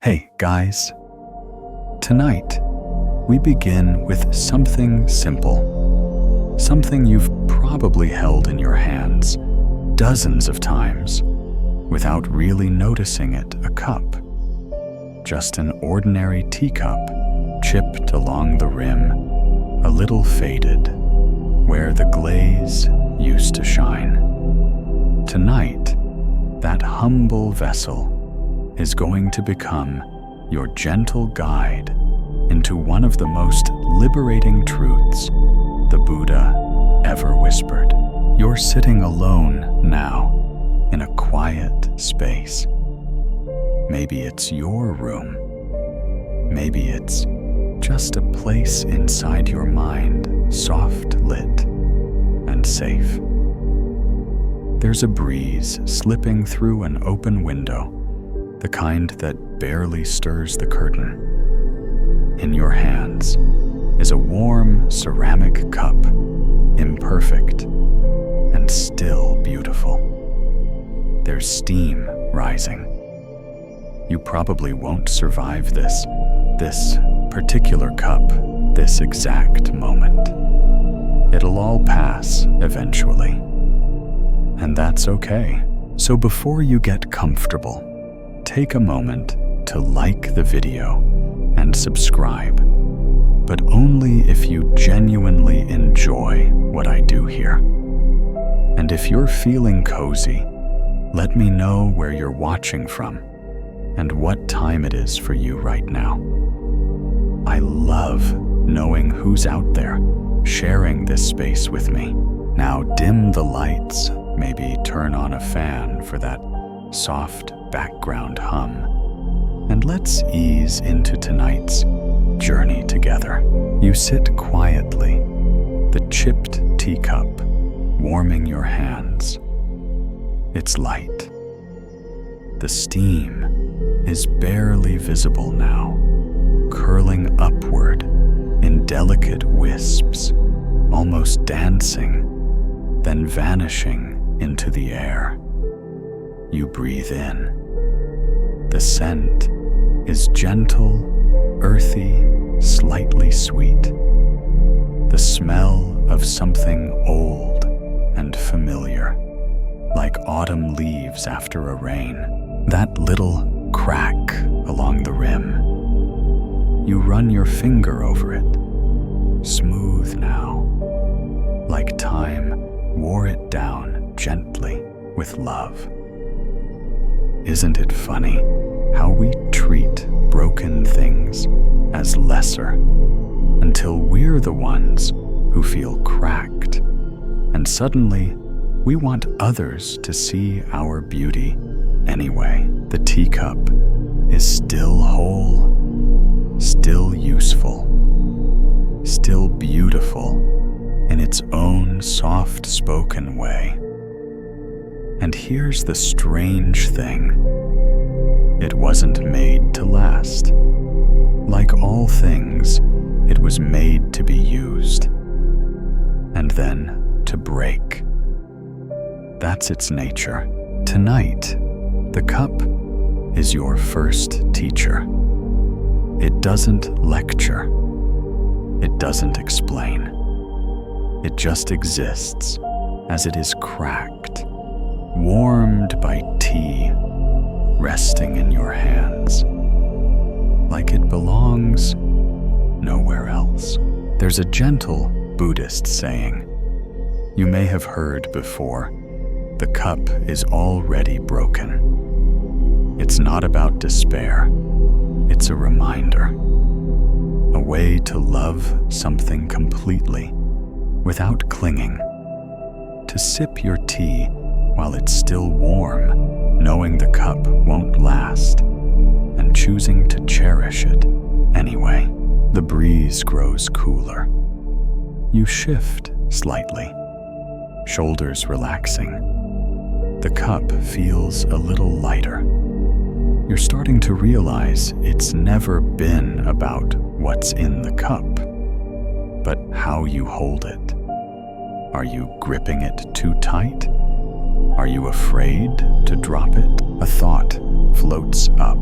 Hey guys, tonight we begin with something simple, something you've probably held in your hands dozens of times without really noticing it, a cup. Just an ordinary teacup, chipped along the rim, a little faded, where the glaze used to shine. Tonight, that humble vessel is going to become your gentle guide into one of the most liberating truths the Buddha ever whispered. You're sitting alone now in a quiet space. Maybe it's your room. Maybe it's just a place inside your mind, soft lit and safe. There's a breeze slipping through an open window, the kind that barely stirs the curtain. In your hands is a warm ceramic cup, imperfect and still beautiful. There's steam rising. You probably won't survive this particular cup, this exact moment. It'll all pass eventually, and that's okay. So before you get comfortable, take a moment to like the video and subscribe, but only if you genuinely enjoy what I do here. And if you're feeling cozy, let me know where you're watching from and what time it is for you right now. I love knowing who's out there sharing this space with me. Now dim the lights, maybe turn on a fan for that soft background hum, and let's ease into tonight's journey together. You sit quietly, the chipped teacup warming your hands. It's light. The steam is barely visible now, curling upward in delicate wisps, almost dancing, then vanishing into the air. You breathe in. The scent is gentle, earthy, slightly sweet. The smell of something old and familiar, like autumn leaves after a rain. That little crack along the rim. You run your finger over it, smooth now, like time wore it down gently with love. Isn't it funny how we treat broken things as lesser until we're the ones who feel cracked, and suddenly we want others to see our beauty anyway? The teacup is still whole, still useful, still beautiful in its own soft-spoken way. And here's the strange thing. It wasn't made to last. Like all things, it was made to be used, and then to break. That's its nature. Tonight, the cup is your first teacher. It doesn't lecture. It doesn't explain. It just exists as it is cracked, warmed by tea, resting in your hands, like it belongs nowhere else. There's a gentle Buddhist saying you may have heard before: the cup is already broken. It's not about despair. It's a reminder, a way to love something completely without clinging, to sip your tea while it's still warm, knowing the cup won't last, and choosing to cherish it anyway. The breeze grows cooler. You shift slightly, shoulders relaxing. The cup feels a little lighter. You're starting to realize it's never been about what's in the cup, but how you hold it. Are you gripping it too tight? Are you afraid to drop it? A thought floats up.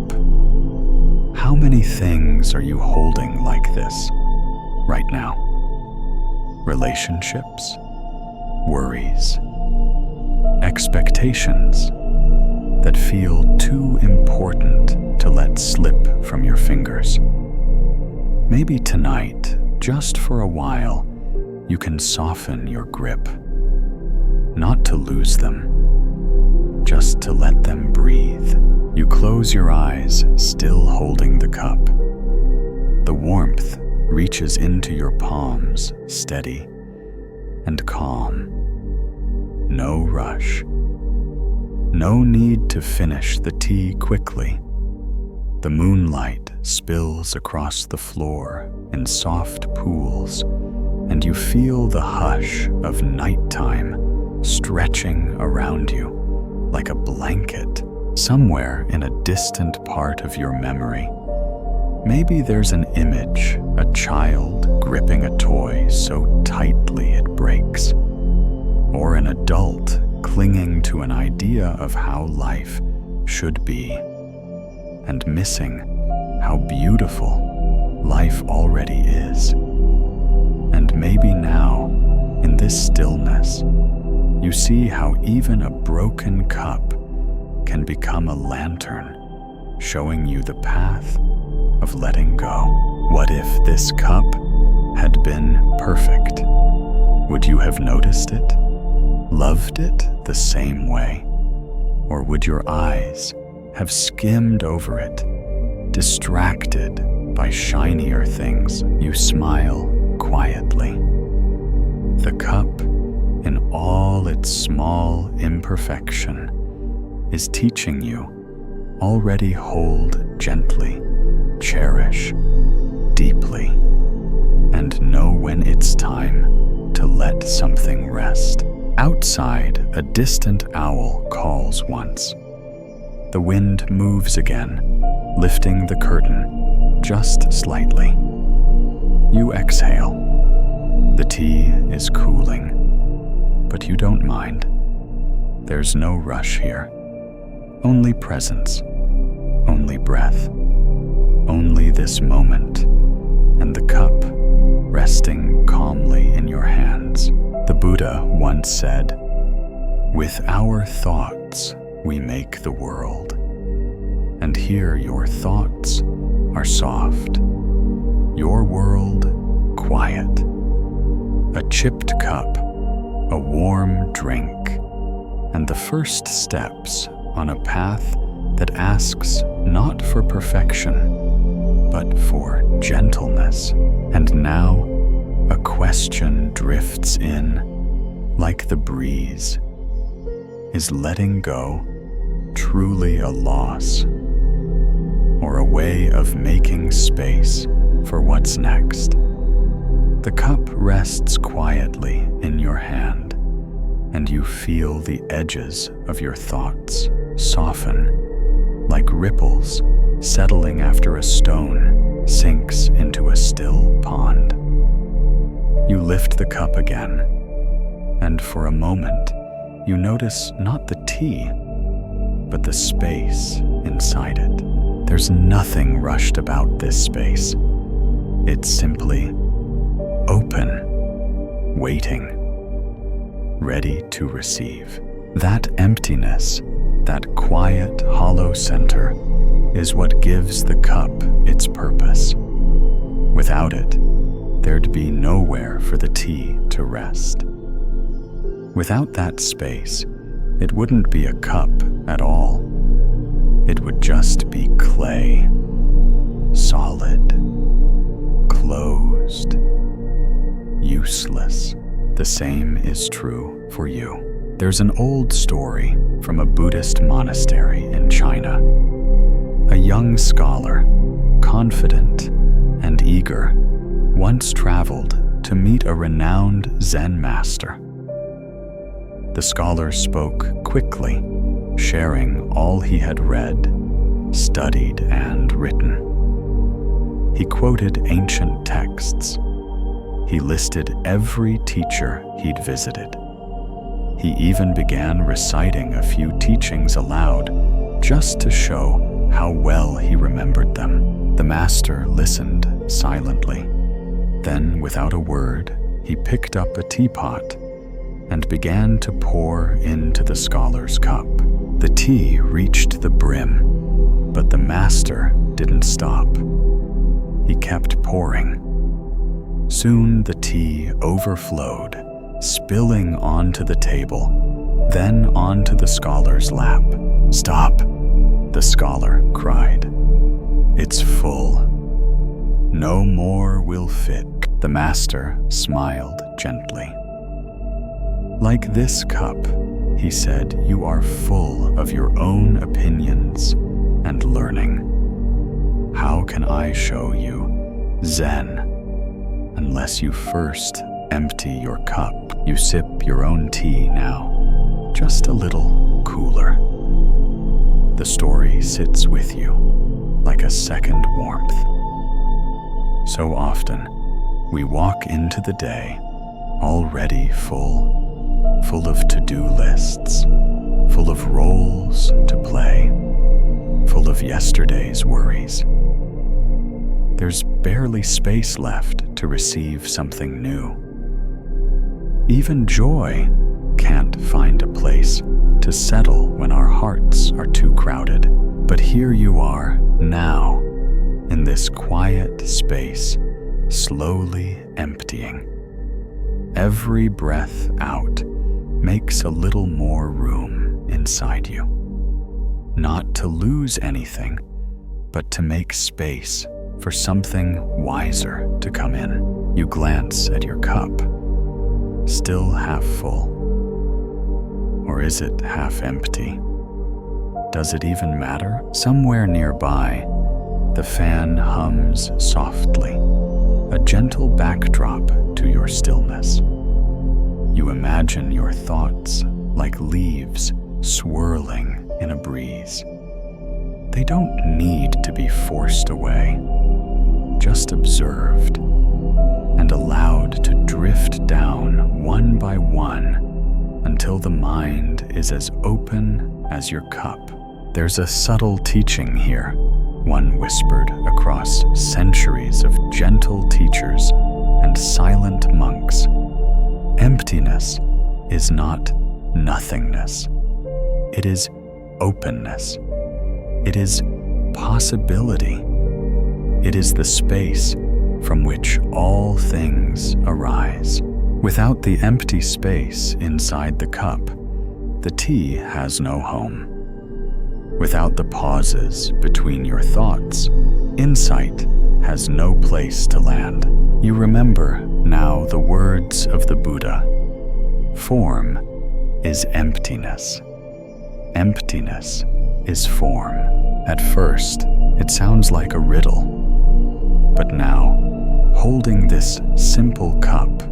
How many things are you holding like this right now? Relationships, worries, expectations that feel too important to let slip from your fingers. Maybe tonight, just for a while, you can soften your grip, not to lose them, just to let them breathe. You close your eyes, still holding the cup. The warmth reaches into your palms, steady and calm. No rush. No need to finish the tea quickly. The moonlight spills across the floor in soft pools, and you feel the hush of nighttime stretching around you like a blanket. Somewhere in a distant part of your memory, maybe there's an image, a child gripping a toy so tightly it breaks, or an adult clinging to an idea of how life should be, and missing how beautiful life already is. And maybe now, in this stillness, you see how even a broken cup can become a lantern, showing you the path of letting go. What if this cup had been perfect? Would you have noticed it, loved it the same way? Or would your eyes have skimmed over it, distracted by shinier things? You smile quietly. The cup, in all its small imperfection, is teaching you, already hold gently, cherish deeply, and know when it's time to let something rest. Outside, a distant owl calls once. The wind moves again, lifting the curtain just slightly. You exhale. The tea is cooling, but you don't mind. There's no rush here. Only presence, only breath, only this moment, and the cup resting calmly in your hands. The Buddha once said, "With our thoughts we make the world." And here your thoughts are soft, your world quiet. A chipped cup, a warm drink, and the first steps on a path that asks not for perfection, but for gentleness. And now, a question drifts in, like the breeze. Is letting go truly a loss, or a way of making space for what's next? The cup rests quietly in your hand, and you feel the edges of your thoughts soften, like ripples settling after a stone sinks into a still pond. You lift the cup again, and for a moment, you notice not the tea, but the space inside it. There's nothing rushed about this space. It's simply open, waiting, ready to receive. That emptiness, that quiet, hollow center, is what gives the cup its purpose. Without it, there'd be nowhere for the tea to rest. Without that space, it wouldn't be a cup at all. It would just be clay, solid, closed, useless. The same is true for you. There's an old story from a Buddhist monastery in China. A young scholar, confident and eager, once traveled to meet a renowned Zen master. The scholar spoke quickly, sharing all he had read, studied, and written. He quoted ancient texts. He listed every teacher he'd visited. He even began reciting a few teachings aloud just to show how well he remembered them. The master listened silently. Then, without a word, he picked up a teapot and began to pour into the scholar's cup. The tea reached the brim, but the master didn't stop. He kept pouring. Soon the tea overflowed, spilling onto the table, then onto the scholar's lap. "Stop!" the scholar cried. "It's full. No more will fit." The master smiled gently. "Like this cup," he said, "you are full of your own opinions and learning. How can I show you Zen unless you first empty your cup? You sip your own tea now, just a little cooler. The story sits with you like a second warmth." So often, we walk into the day already full of to-do lists, full of roles to play, full of yesterday's worries. There's barely space left to receive something new. Even joy can't find a place to settle when our hearts are too crowded. But here you are now, in this quiet space, slowly emptying. Every breath out makes a little more room inside you. Not to lose anything, but to make space for something wiser to come in. You glance at your cup, still half full. Or is it half empty? Does it even matter? Somewhere nearby, the fan hums softly, a gentle backdrop to your stillness. You imagine your thoughts like leaves swirling in a breeze. They don't need to be forced away, just observed and allowed to drift down one by one until the mind is as open as your cup. There's a subtle teaching here, one whispered across centuries of gentle teachers and silent monks. Emptiness is not nothingness. It is openness. It is possibility. It is the space from which all things arise. Without the empty space inside the cup, the tea has no home. Without the pauses between your thoughts, insight has no place to land. You remember now the words of the Buddha. Form is emptiness. Emptiness is form. At first, it sounds like a riddle. But now, holding this simple cup,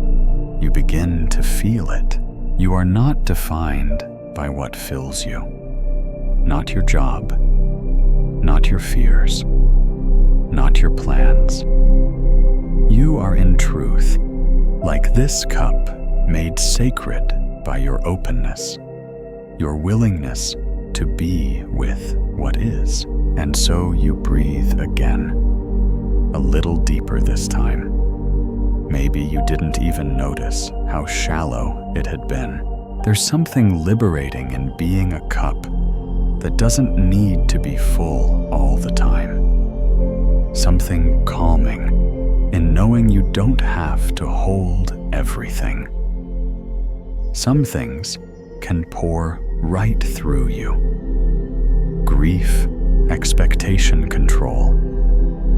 you begin to feel it. You are not defined by what fills you. Not your job, not your fears, not your plans. You are in truth, like this cup, made sacred by your openness, your willingness to be with what is. And so you breathe again, a little deeper this time. Maybe you didn't even notice how shallow it had been. There's something liberating in being a cup that doesn't need to be full all the time. Something calming in knowing you don't have to hold everything. Some things can pour right through you. Grief, expectation control,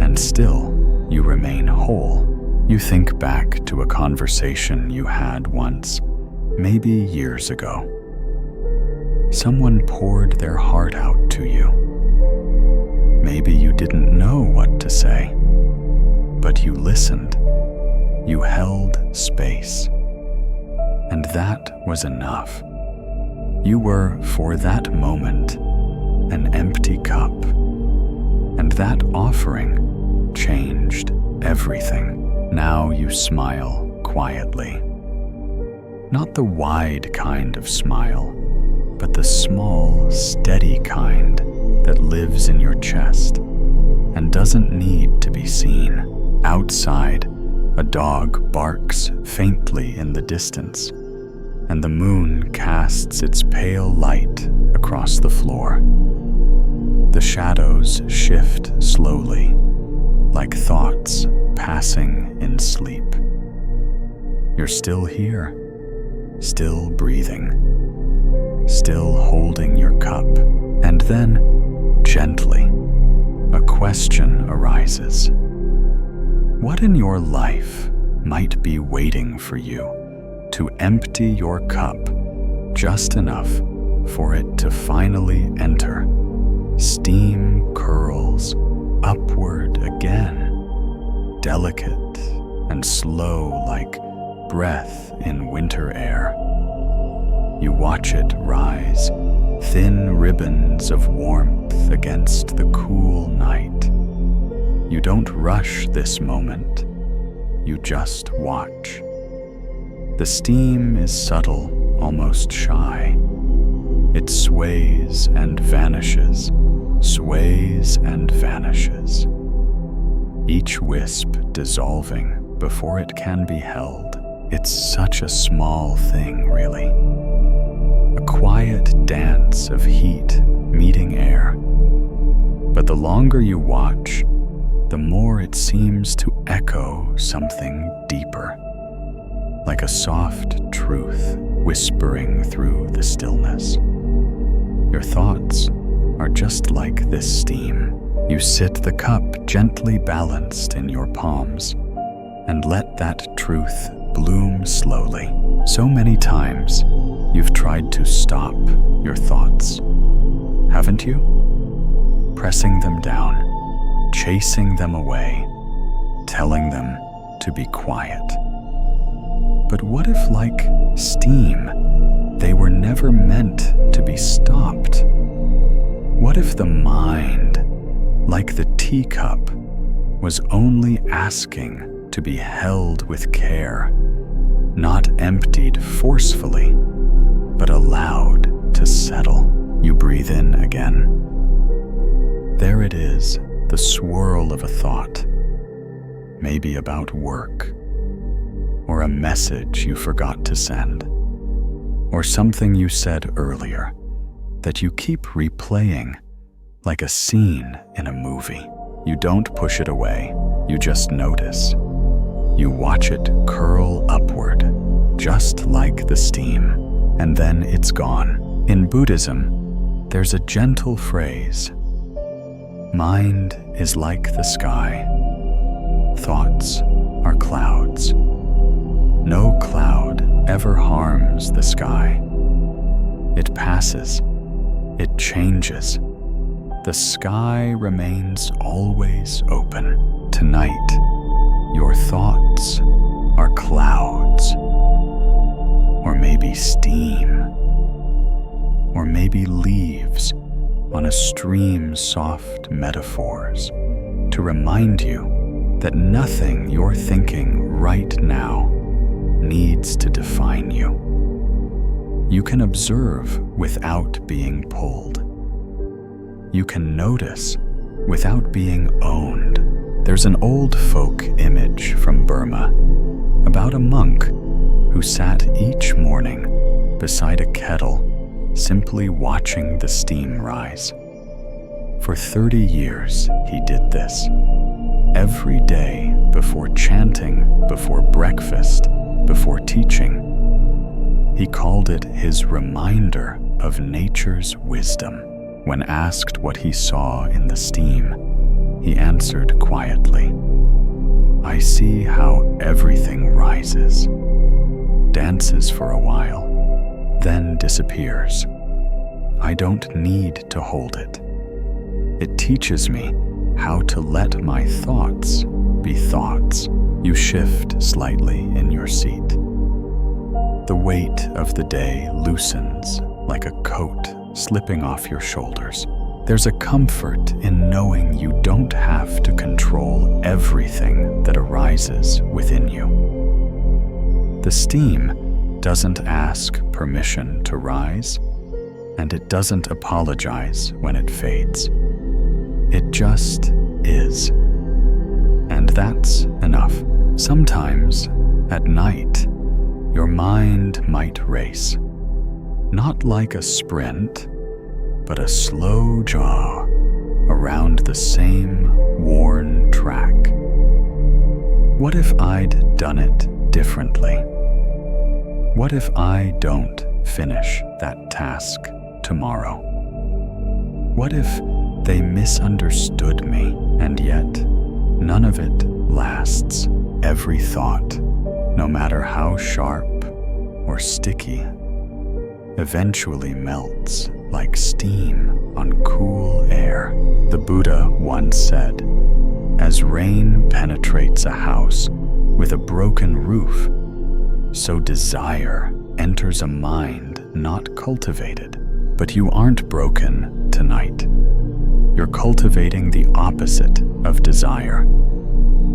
and still you remain whole. You think back to a conversation you had once, maybe years ago. Someone poured their heart out to you. Maybe you didn't know what to say, but you listened. You held space. And that was enough. You were, for that moment, an empty cup. And that offering changed everything. Now you smile quietly. Not the wide kind of smile, but the small, steady kind that lives in your chest and doesn't need to be seen. Outside, a dog barks faintly in the distance, and the moon casts its pale light across the floor. The shadows shift slowly, like thoughts passing in sleep. You're still here, still breathing, still holding your cup, and then, gently, a question arises. What in your life might be waiting for you to empty your cup just enough for it to finally enter? Steam curls upward again, delicate and slow like breath in winter air. You watch it rise, thin ribbons of warmth against the cool night. You don't rush this moment, you just watch. The steam is subtle, almost shy. It sways and vanishes, sways and vanishes. Each wisp dissolving before it can be held. It's such a small thing, really. A quiet dance of heat meeting air. But the longer you watch, the more it seems to echo something deeper, like a soft truth whispering through the stillness. Your thoughts are just like this steam. You sit the cup gently balanced in your palms and let that truth bloom slowly. So many times you've tried to stop your thoughts, haven't you? Pressing them down, chasing them away, telling them to be quiet. But what if, like steam, they were never meant to be stopped? What if the mind, like the teacup, was only asking to be held with care, not emptied forcefully, but allowed to settle? You breathe in again. There it is, the swirl of a thought, maybe about work, or a message you forgot to send, or something you said earlier that you keep replaying like a scene in a movie. You don't push it away, you just notice. You watch it curl upward, just like the steam, and then it's gone. In Buddhism, there's a gentle phrase: mind is like the sky. Thoughts are clouds. No cloud ever harms the sky. It passes. It changes. The sky remains always open. Tonight, your thoughts are clouds. Or maybe steam. Or maybe leaves on a stream's soft metaphors to remind you that nothing you're thinking right now needs to define you. You can observe without being pulled. You can notice without being owned. There's an old folk image from Burma about a monk who sat each morning beside a kettle, simply watching the steam rise. For 30 years, he did this. Every day, before chanting, before breakfast, before teaching. He called it his reminder of nature's wisdom. When asked what he saw in the steam, he answered quietly, "I see how everything rises, dances for a while, then disappears. I don't need to hold it. It teaches me how to let my thoughts be thoughts." You shift slightly in your seat. The weight of the day loosens like a coat slipping off your shoulders. There's a comfort in knowing you don't have to control everything that arises within you. The steam doesn't ask permission to rise. and it doesn't apologize when it fades. It just is. And that's enough. Sometimes, at night, your mind might race. Not like a sprint, but a slow jog around the same worn track. What if I'd done it differently? What if I don't finish that task tomorrow? What if they misunderstood me and yet none of it lasts? Every thought, no matter how sharp or sticky, eventually melts like steam on cool air. The Buddha once said, "As rain penetrates a house with a broken roof, so desire enters a mind not cultivated." But you aren't broken tonight. You're cultivating the opposite of desire.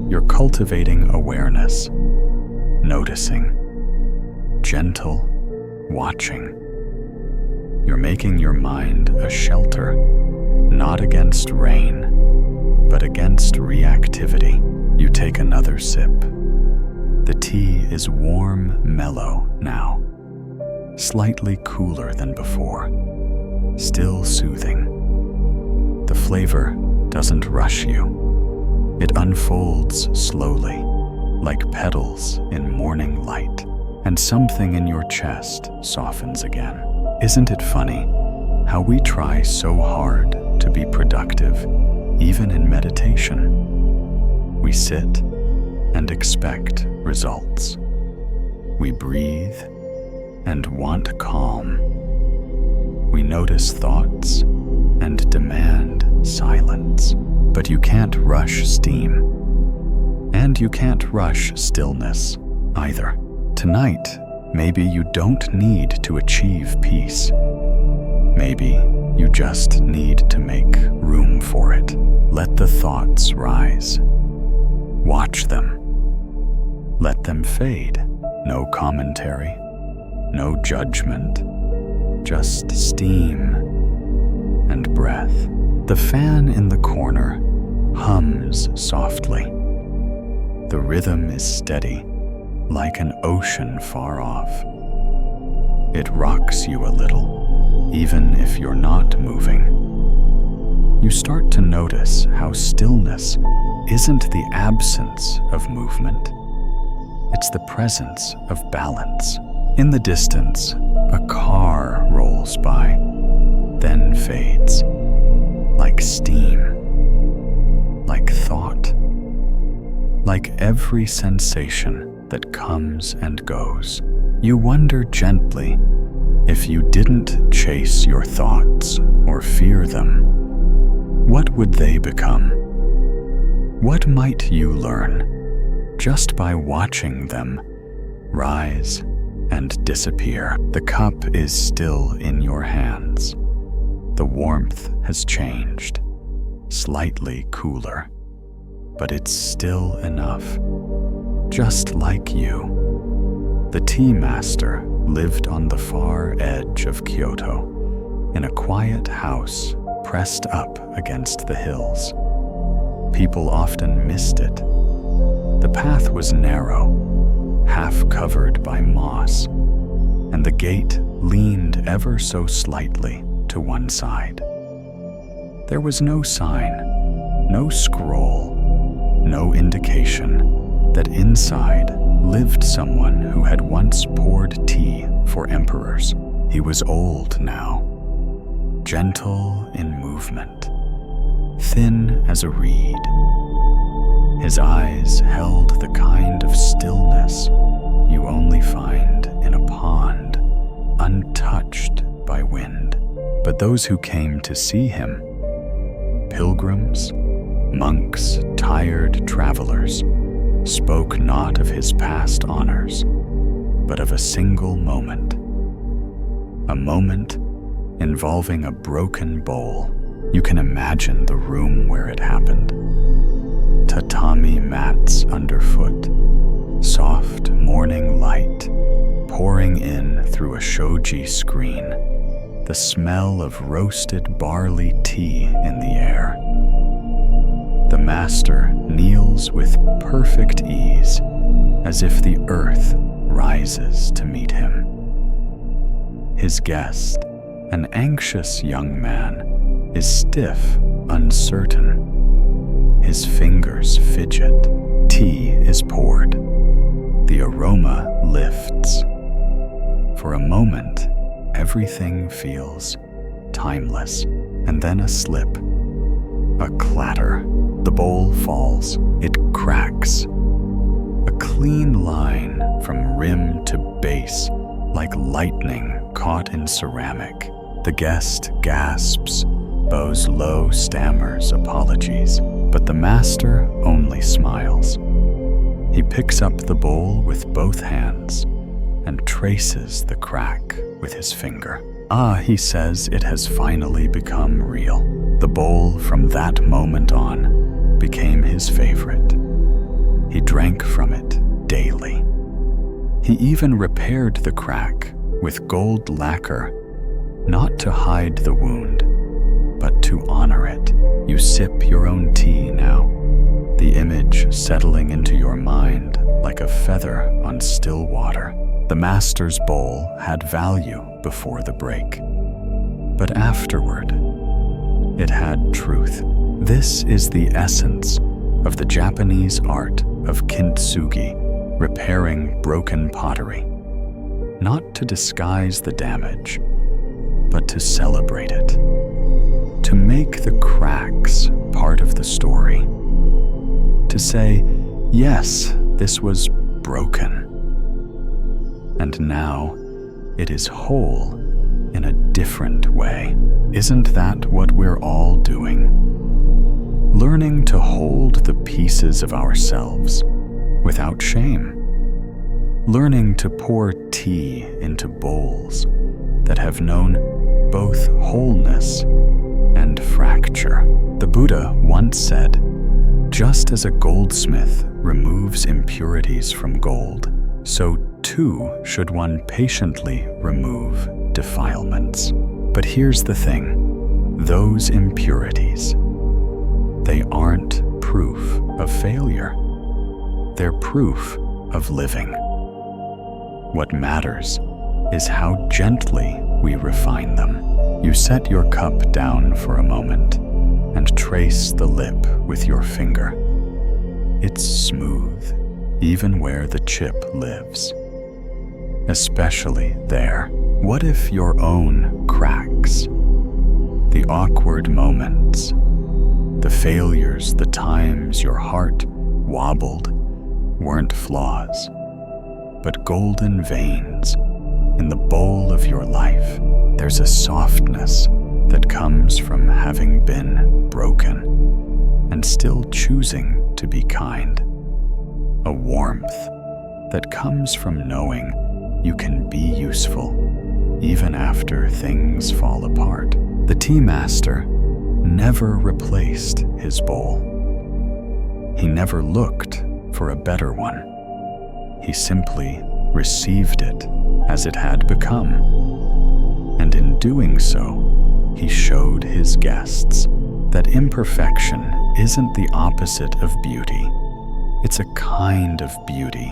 You're cultivating awareness, noticing, gentle, watching. You're making your mind a shelter, not against rain, but against reactivity. You take another sip. The tea is warm, mellow now, slightly cooler than before, still soothing. The flavor doesn't rush you. It unfolds slowly, like petals in morning light, and something in your chest softens again. Isn't it funny how we try so hard to be productive, even in meditation? We sit and expect results. We breathe and want calm. We notice thoughts and demand silence. But you can't rush steam. And you can't rush stillness either. Tonight, maybe you don't need to achieve peace. Maybe you just need to make room for it. Let the thoughts rise. Watch them. Let them fade. No commentary, no judgment, just steam and breath. The fan in the corner hums softly. The rhythm is steady, like an ocean far off. It rocks you a little, even if you're not moving. You start to notice how stillness isn't the absence of movement. It's the presence of balance. In the distance, a car rolls by, then fades. Like steam, like thought, like every sensation that comes and goes. You wonder gently if you didn't chase your thoughts or fear them, what would they become? What might you learn just by watching them rise and disappear? The cup is still in your hands. The warmth has changed, slightly cooler, but it's still enough. Just like you, the tea master lived on the far edge of Kyoto, in a quiet house pressed up against the hills. People often missed it. The path was narrow, half covered by moss, and the gate leaned ever so slightly to one side. There was no sign, no scroll, no indication that inside lived someone who had once poured tea for emperors. He was old now, gentle in movement, thin as a reed. His eyes held the kind of stillness you only find in a pond, untouched by wind. But those who came to see him, pilgrims, monks, tired travelers, spoke not of his past honors, but of a single moment. A moment involving a broken bowl. You can imagine the room where it happened. Tatami mats underfoot, soft morning light pouring in through a shoji screen. the smell of roasted barley tea in the air. The master kneels with perfect ease, as if the earth rises to meet him. His guest, an anxious young man, is stiff, uncertain. His fingers fidget. Tea is poured. The aroma lifts. For a moment, everything feels timeless, and then a slip, a clatter. The bowl falls. It cracks. A clean line from rim to base, like lightning caught in ceramic. The guest gasps, bows low, stammers apologies, but the master only smiles. He picks up the bowl with both hands and traces the crack with his finger. Ah, he says, it has finally become real. The bowl from that moment on became his favorite. He drank from it daily. He even repaired the crack with gold lacquer, not to hide the wound, but to honor it. You sip your own tea now, the image settling into your mind like a feather on still water. The master's bowl had value before the break, but afterward, it had truth. This is the essence of the Japanese art of kintsugi, repairing broken pottery, not to disguise the damage, but to celebrate it, to make the cracks part of the story, to say, yes, this was broken, and now it is whole in a different way. Isn't that what we're all doing? Learning to hold the pieces of ourselves without shame. Learning to pour tea into bowls that have known both wholeness and fracture. The Buddha once said, just as a goldsmith removes impurities from gold, so too should one patiently remove defilements. But here's the thing, those impurities, they aren't proof of failure. They're proof of living. What matters is how gently we refine them. You set your cup down for a moment and trace the lip with your finger. It's smooth, even where the chip lives. Especially there. What if your own cracks, the awkward moments, the failures, the times your heart wobbled, weren't flaws, but golden veins in the bowl of your life? There's a softness that comes from having been broken and still choosing to be kind. A warmth that comes from knowing you can be useful even after things fall apart. The tea master never replaced his bowl. He never looked for a better one. He simply received it as it had become. And in doing so, he showed his guests that imperfection isn't the opposite of beauty. It's a kind of beauty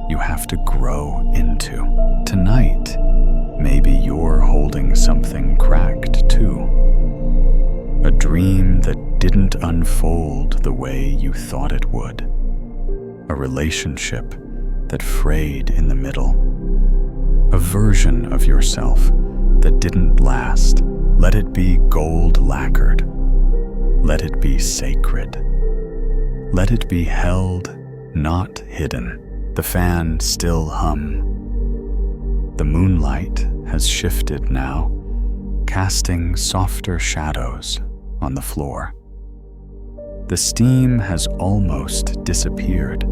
you have to grow into. Tonight, maybe you're holding something cracked too. A dream that didn't unfold the way you thought it would. A relationship that frayed in the middle. A version of yourself that didn't last. Let it be gold lacquered. Let it be sacred. Let it be held, not hidden. The fan still hum. The moonlight has shifted now, casting softer shadows on the floor. The steam has almost disappeared,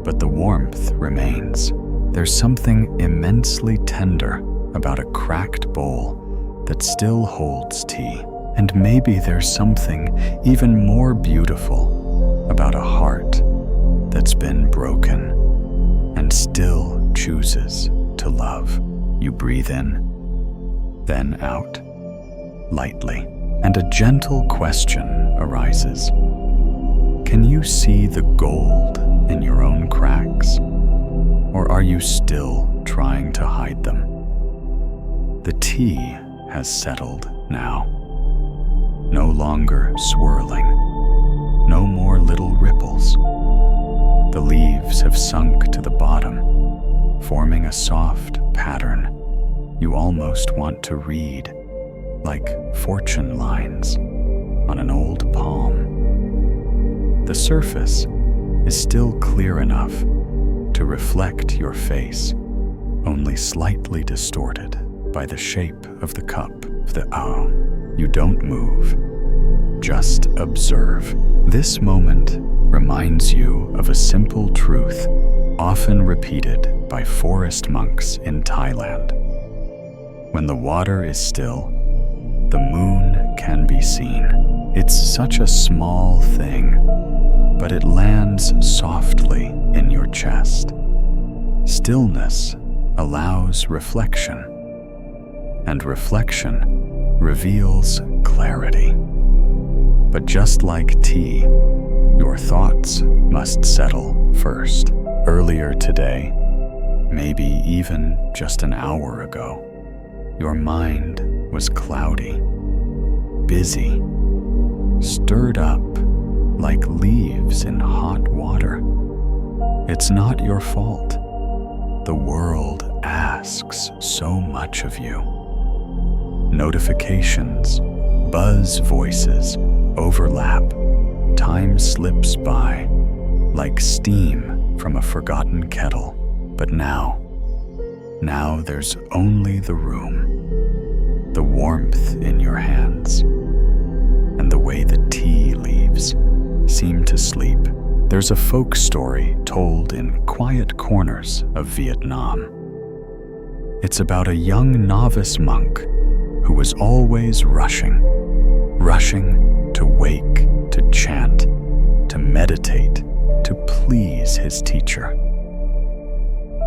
but the warmth remains. There's something immensely tender about a cracked bowl that still holds tea. And maybe there's something even more beautiful about a heart that's been broken and still chooses to love. You breathe in then out, lightly, and a gentle question arises. Can you see the gold in your own cracks? Or are you still trying to hide them? The tea has settled now. No longer swirling. No more little ripples. The leaves have sunk to the bottom, forming a soft pattern you almost want to read, like fortune lines on an old palm. The surface is still clear enough to reflect your face, only slightly distorted by the shape of the cup. You don't move, just observe. This moment reminds you of a simple truth often repeated by forest monks in Thailand. When the water is still, the moon can be seen. It's such a small thing, but it lands softly in your chest. Stillness allows reflection, and reflection reveals clarity. But just like tea, your thoughts must settle first. Earlier today, maybe even just an hour ago, your mind was cloudy, busy, stirred up like leaves in hot water. It's not your fault. The world asks so much of you. Notifications, buzz voices, overlap. Time slips by like steam from a forgotten kettle. But now there's only the room, the warmth in your hands, and the way the tea leaves seem to sleep. There's a folk story told in quiet corners of Vietnam. It's about a young novice monk who was always rushing to wake, to chant, to meditate, to please his teacher.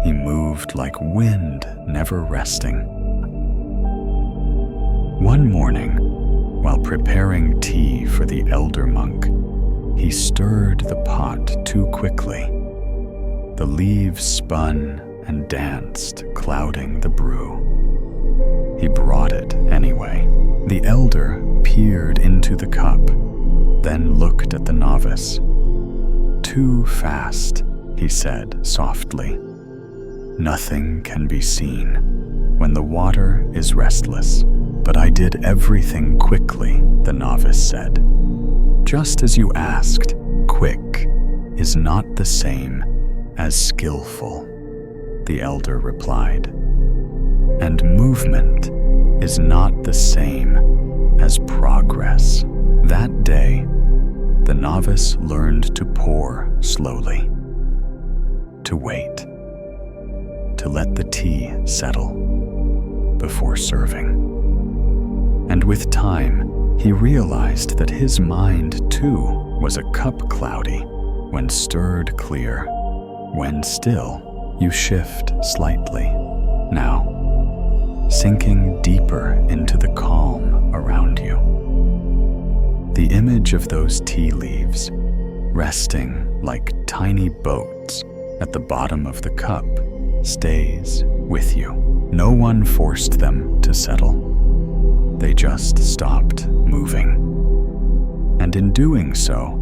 He moved like wind, never resting. One morning, while preparing tea for the elder monk, he stirred the pot too quickly. The leaves spun and danced, clouding the brew. He brought it anyway. The elder peered into the cup, then looked at the novice. "Too fast," he said softly. "Nothing can be seen when the water is restless." "But I did everything quickly," the novice said. "Just as you asked, quick is not the same as skillful," the elder replied. "And movement is not the same as progress." That day, the novice learned to pour slowly, to wait, to let the tea settle before serving. And with time, he realized that his mind too was a cup cloudy when stirred clear. When still, you shift slightly. Now, sinking deeper into the calm around you. The image of those tea leaves, resting like tiny boats at the bottom of the cup, stays with you. No one forced them to settle. They just stopped moving. And in doing so,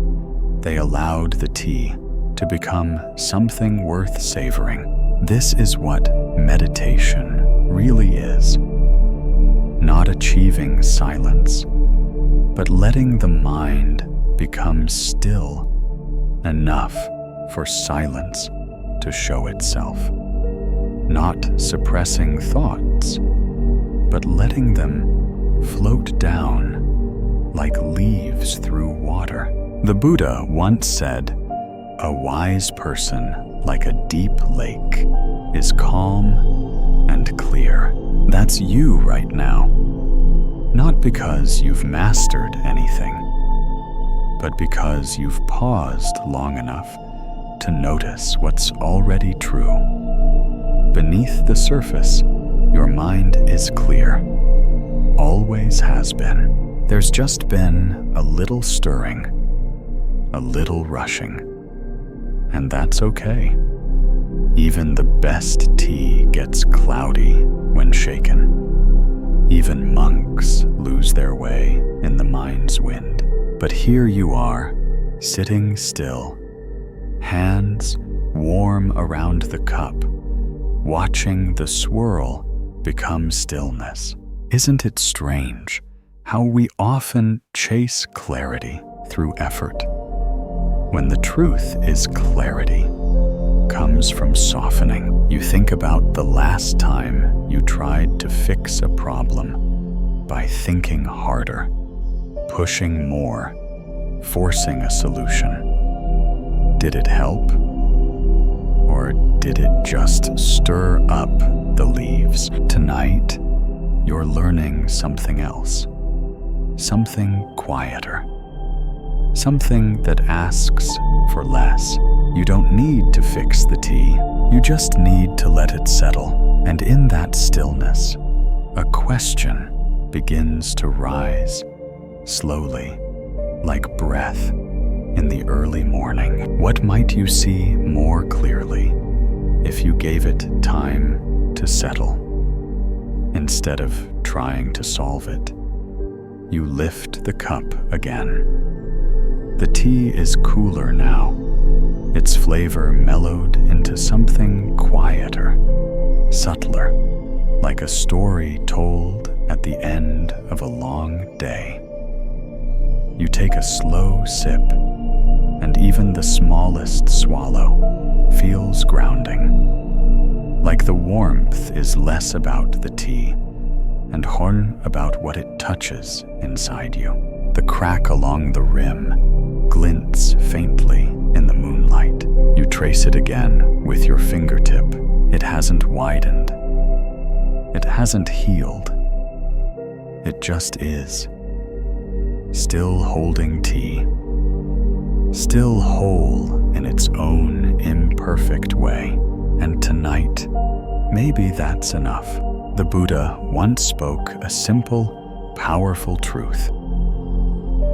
they allowed the tea to become something worth savoring. This is what meditation really is. Not achieving silence, but letting the mind become still enough for silence to show itself. Not suppressing thoughts, but letting them float down like leaves through water. The Buddha once said, "A wise person, like a deep lake, is calm and clear." That's you right now. Not because you've mastered anything, but because you've paused long enough to notice what's already true. Beneath the surface, your mind is clear, always has been. There's just been a little stirring, a little rushing, and that's okay. Even the best tea gets cloudy when shaken. Even monks lose their way in the mind's wind. But here you are, sitting still, hands warm around the cup, watching the swirl become stillness. Isn't it strange how we often chase clarity through effort, when the truth is clarity comes from softening? You think about the last time you tried to fix a problem by thinking harder, pushing more, forcing a solution. Did it help? Or did it just stir up the leaves? Tonight, you're learning something else, something quieter, something that asks for less. You don't need to fix the tea, you just need to let it settle. And in that stillness, a question begins to rise, slowly, like breath in the early morning. What might you see more clearly if you gave it time to settle? Instead of trying to solve it, you lift the cup again. The tea is cooler now, its flavor mellowed into something quieter, subtler, like a story told at the end of a long day. You take a slow sip, and even the smallest swallow feels grounding, like the warmth is less about the tea and more about what it touches inside you. The crack along the rim glints faintly in the moonlight. You trace it again with your fingertip. It hasn't widened. It hasn't healed. It just is. Still holding tea. Still whole in its own imperfect way. And tonight, maybe that's enough. The Buddha once spoke a simple, powerful truth.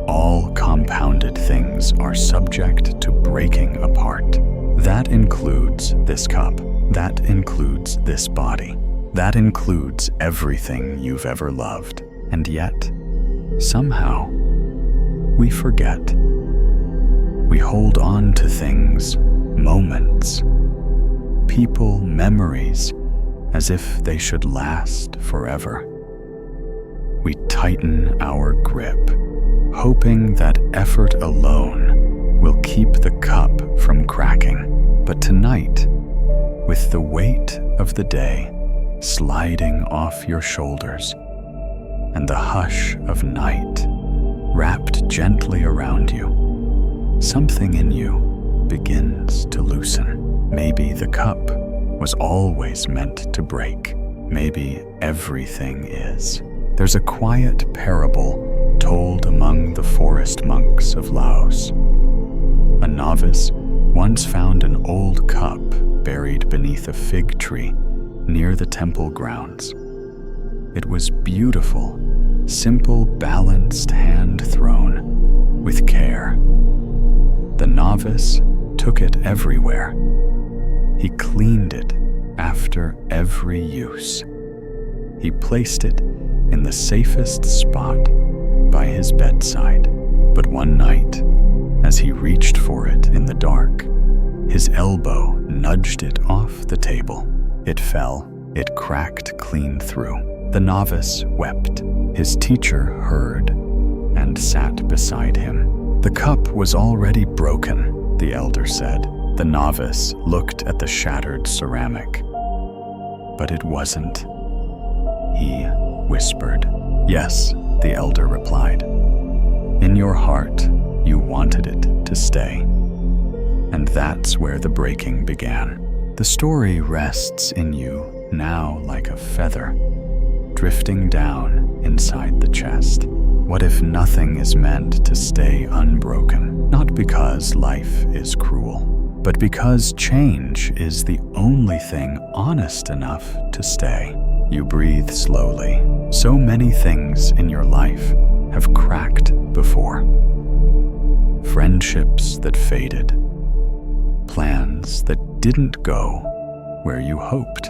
All compounded things are subject to breaking apart. That includes this cup. That includes this body. That includes everything you've ever loved. And yet, somehow, we forget. We hold on to things, moments, people, memories, as if they should last forever. We tighten our grip, hoping that effort alone will keep the cup from cracking. But tonight, with the weight of the day sliding off your shoulders and the hush of night wrapped gently around you, something in you begins to loosen. Maybe the cup was always meant to break. Maybe everything is. There's a quiet parable told among the forest monks of Laos. A novice once found an old cup buried beneath a fig tree near the temple grounds. It was beautiful, simple, balanced, hand thrown with care. The novice took it everywhere. He cleaned it after every use. He placed it in the safest spot by his bedside. But one night, as he reached for it in the dark, his elbow nudged it off the table. It fell. It cracked clean through. The novice wept. His teacher heard and sat beside him. The cup was already broken, the elder said. The novice looked at the shattered ceramic. But it wasn't. He whispered. Yes, the elder replied. In your heart, you wanted it to stay. And that's where the breaking began. The story rests in you now like a feather, drifting down inside the chest. What if nothing is meant to stay unbroken? Not because life is cruel, but because change is the only thing honest enough to stay. You breathe slowly. So many things in your life have cracked before. Friendships that faded. Plans that didn't go where you hoped.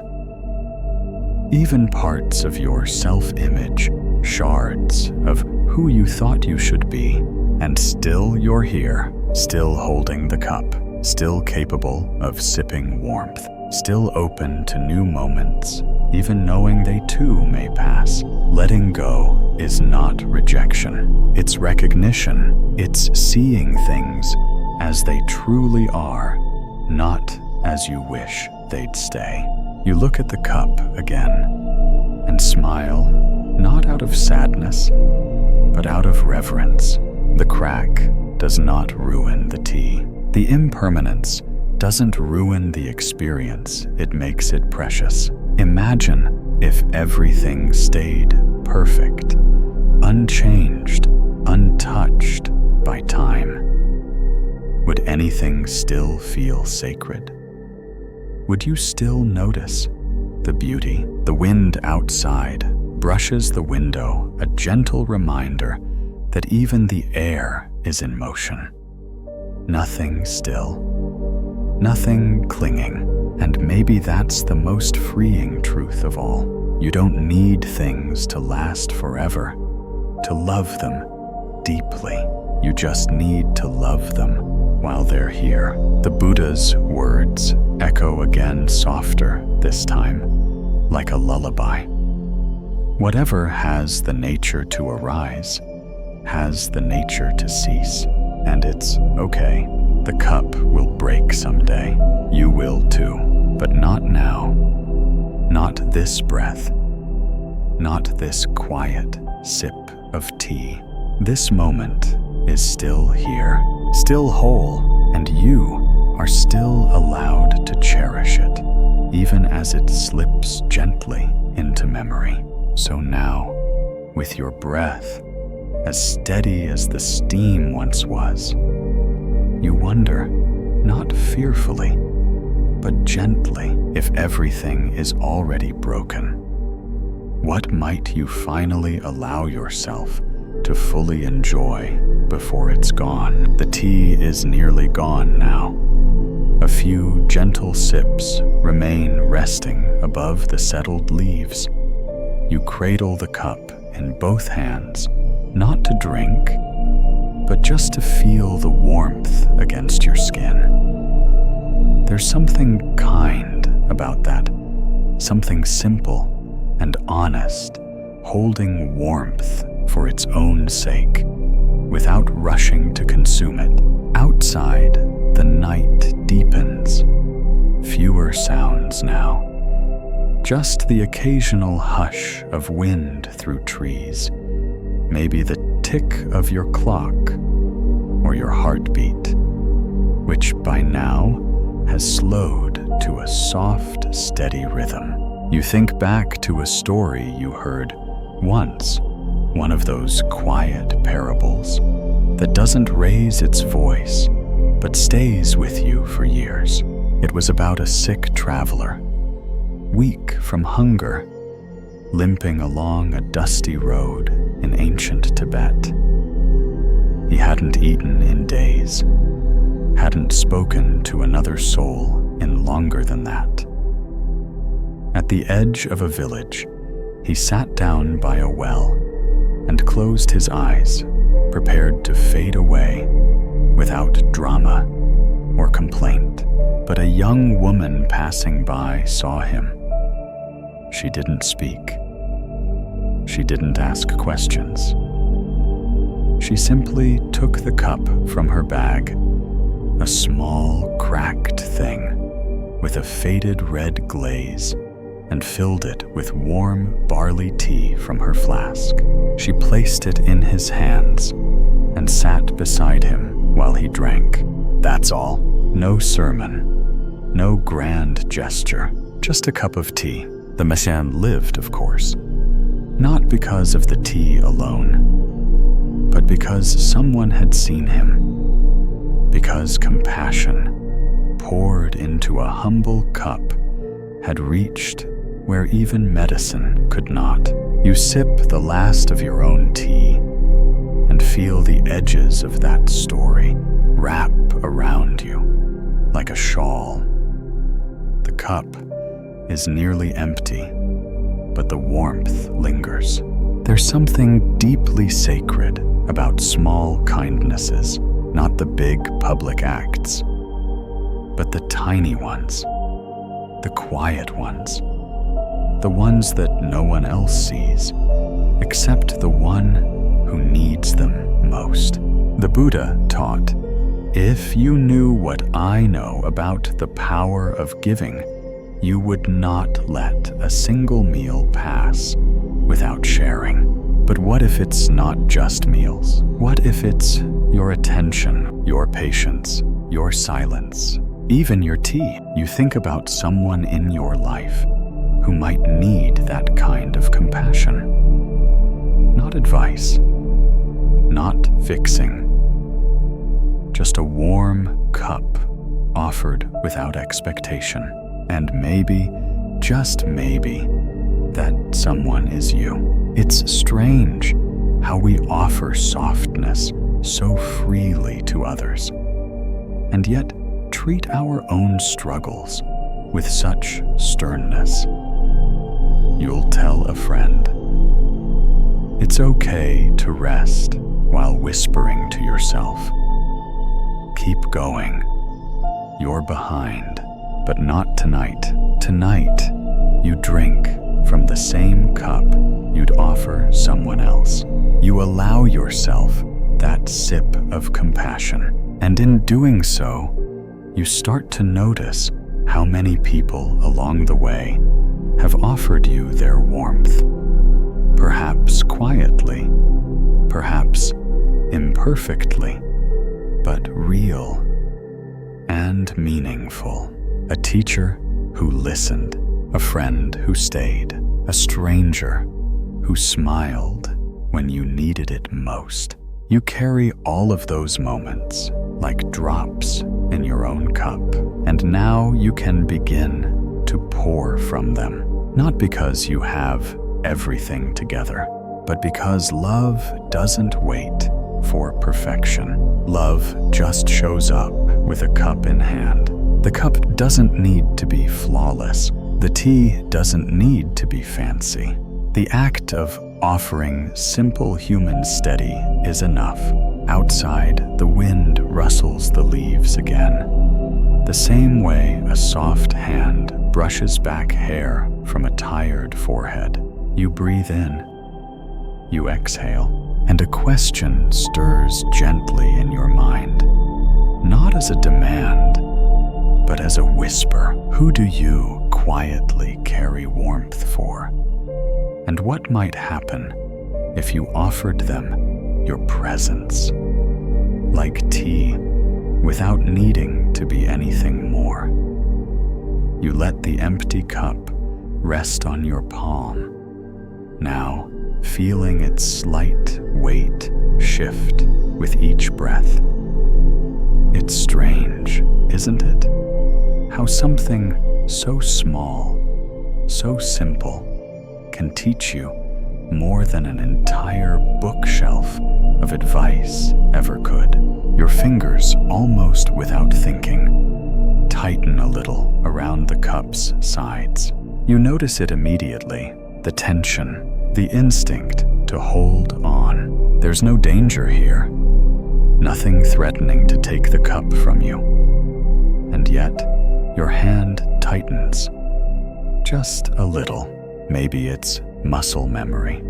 Even parts of your self-image, shards of who you thought you should be, and still you're here, still holding the cup, still capable of sipping warmth, still open to new moments, even knowing they too may pass. Letting go is not rejection. It's recognition. It's seeing things as they truly are, not as you wish they'd stay. You look at the cup again and smile, not out of sadness, but out of reverence. The crack does not ruin the tea. The impermanence doesn't ruin the experience, it makes it precious. Imagine if everything stayed perfect, unchanged, untouched by time. Would anything still feel sacred? Would you still notice the beauty? The wind outside brushes the window, a gentle reminder that even the air is in motion. Nothing still, nothing clinging, and maybe that's the most freeing truth of all. You don't need things to last forever, to love them deeply. You just need to love them while they're here. The Buddha's words echo again, softer this time, like a lullaby. Whatever has the nature to arise has the nature to cease, and it's okay. The cup will break someday. You will too, but not now. Not this breath. Not this quiet sip of tea. This moment is still here, still whole, and you are still allowed to cherish it, even as it slips gently into memory. So now, with your breath as steady as the steam once was, you wonder, not fearfully, but gently, if everything is already broken. What might you finally allow yourself to fully enjoy before it's gone? The tea is nearly gone now. A few gentle sips remain resting above the settled leaves. You cradle the cup in both hands, not to drink, but just to feel the warmth against your skin. There's something kind about that, something simple and honest, holding warmth for its own sake, without rushing to consume it. Outside, the night deepens. Fewer sounds now. Just the occasional hush of wind through trees. Maybe the tick of your clock or your heartbeat, which by now has slowed to a soft, steady rhythm. You think back to a story you heard once, one of those quiet parables that doesn't raise its voice, but stays with you for years. It was about a sick traveler, weak from hunger, limping along a dusty road in ancient Tibet. He hadn't eaten in days, hadn't spoken to another soul in longer than that. At the edge of a village, he sat down by a well and closed his eyes, prepared to fade away without drama or complaint. But a young woman passing by saw him. She didn't speak. She didn't ask questions. She simply took the cup from her bag, a small, cracked thing with a faded red glaze, and filled it with warm barley tea from her flask. She placed it in his hands and sat beside him while he drank. That's all. No sermon, no grand gesture, just a cup of tea. The Messiah lived, of course, not because of the tea alone, but because someone had seen him, because compassion, poured into a humble cup, had reached where even medicine could not. You sip the last of your own tea and feel the edges of that story wrap around you like a shawl. The cup is nearly empty, but the warmth lingers. There's something deeply sacred about small kindnesses, not the big public acts, but the tiny ones, the quiet ones, the ones that no one else sees, except the one who needs them most. The Buddha taught, "If you knew what I know about the power of giving, you would not let a single meal pass without sharing." But what if it's not just meals? What if it's your attention, your patience, your silence, even your tea? You think about someone in your life who might need that kind of compassion. Not advice, not fixing, just a warm cup offered without expectation. And maybe, just maybe, that someone is you. It's strange how we offer softness so freely to others, and yet treat our own struggles with such sternness. You'll tell a friend, it's okay to rest while whispering to yourself, keep going, you're behind, but not tonight. Tonight, you drink from the same cup you'd offer someone else. You allow yourself that sip of compassion, and in doing so, you start to notice how many people along the way have offered you their warmth, perhaps quietly, perhaps imperfectly, but real and meaningful. A teacher who listened, a friend who stayed, a stranger who smiled when you needed it most. You carry all of those moments like drops in your own cup, and now you can begin to pour from them, not because you have everything together, but because love doesn't wait for perfection. Love just shows up with a cup in hand. The cup doesn't need to be flawless. The tea doesn't need to be fancy. The act of offering simple human steady is enough. Outside, the wind rustles the leaves again. The same way a soft hand brushes back hair from a tired forehead. You breathe in, you exhale, and a question stirs gently in your mind, not as a demand, but as a whisper. Who do you quietly carry warmth for? And what might happen if you offered them your presence, like tea, without needing to be anything more? You let the empty cup rest on your palm, now feeling its slight weight shift with each breath. It's strange, isn't it? How something so small, so simple, can teach you more than an entire bookshelf of advice ever could. Your fingers, almost without thinking, tighten a little around the cup's sides. You notice it immediately, the tension, the instinct to hold on. There's no danger here, nothing threatening to take the cup from you. And yet, your hand tightens, just a little. Maybe it's muscle memory.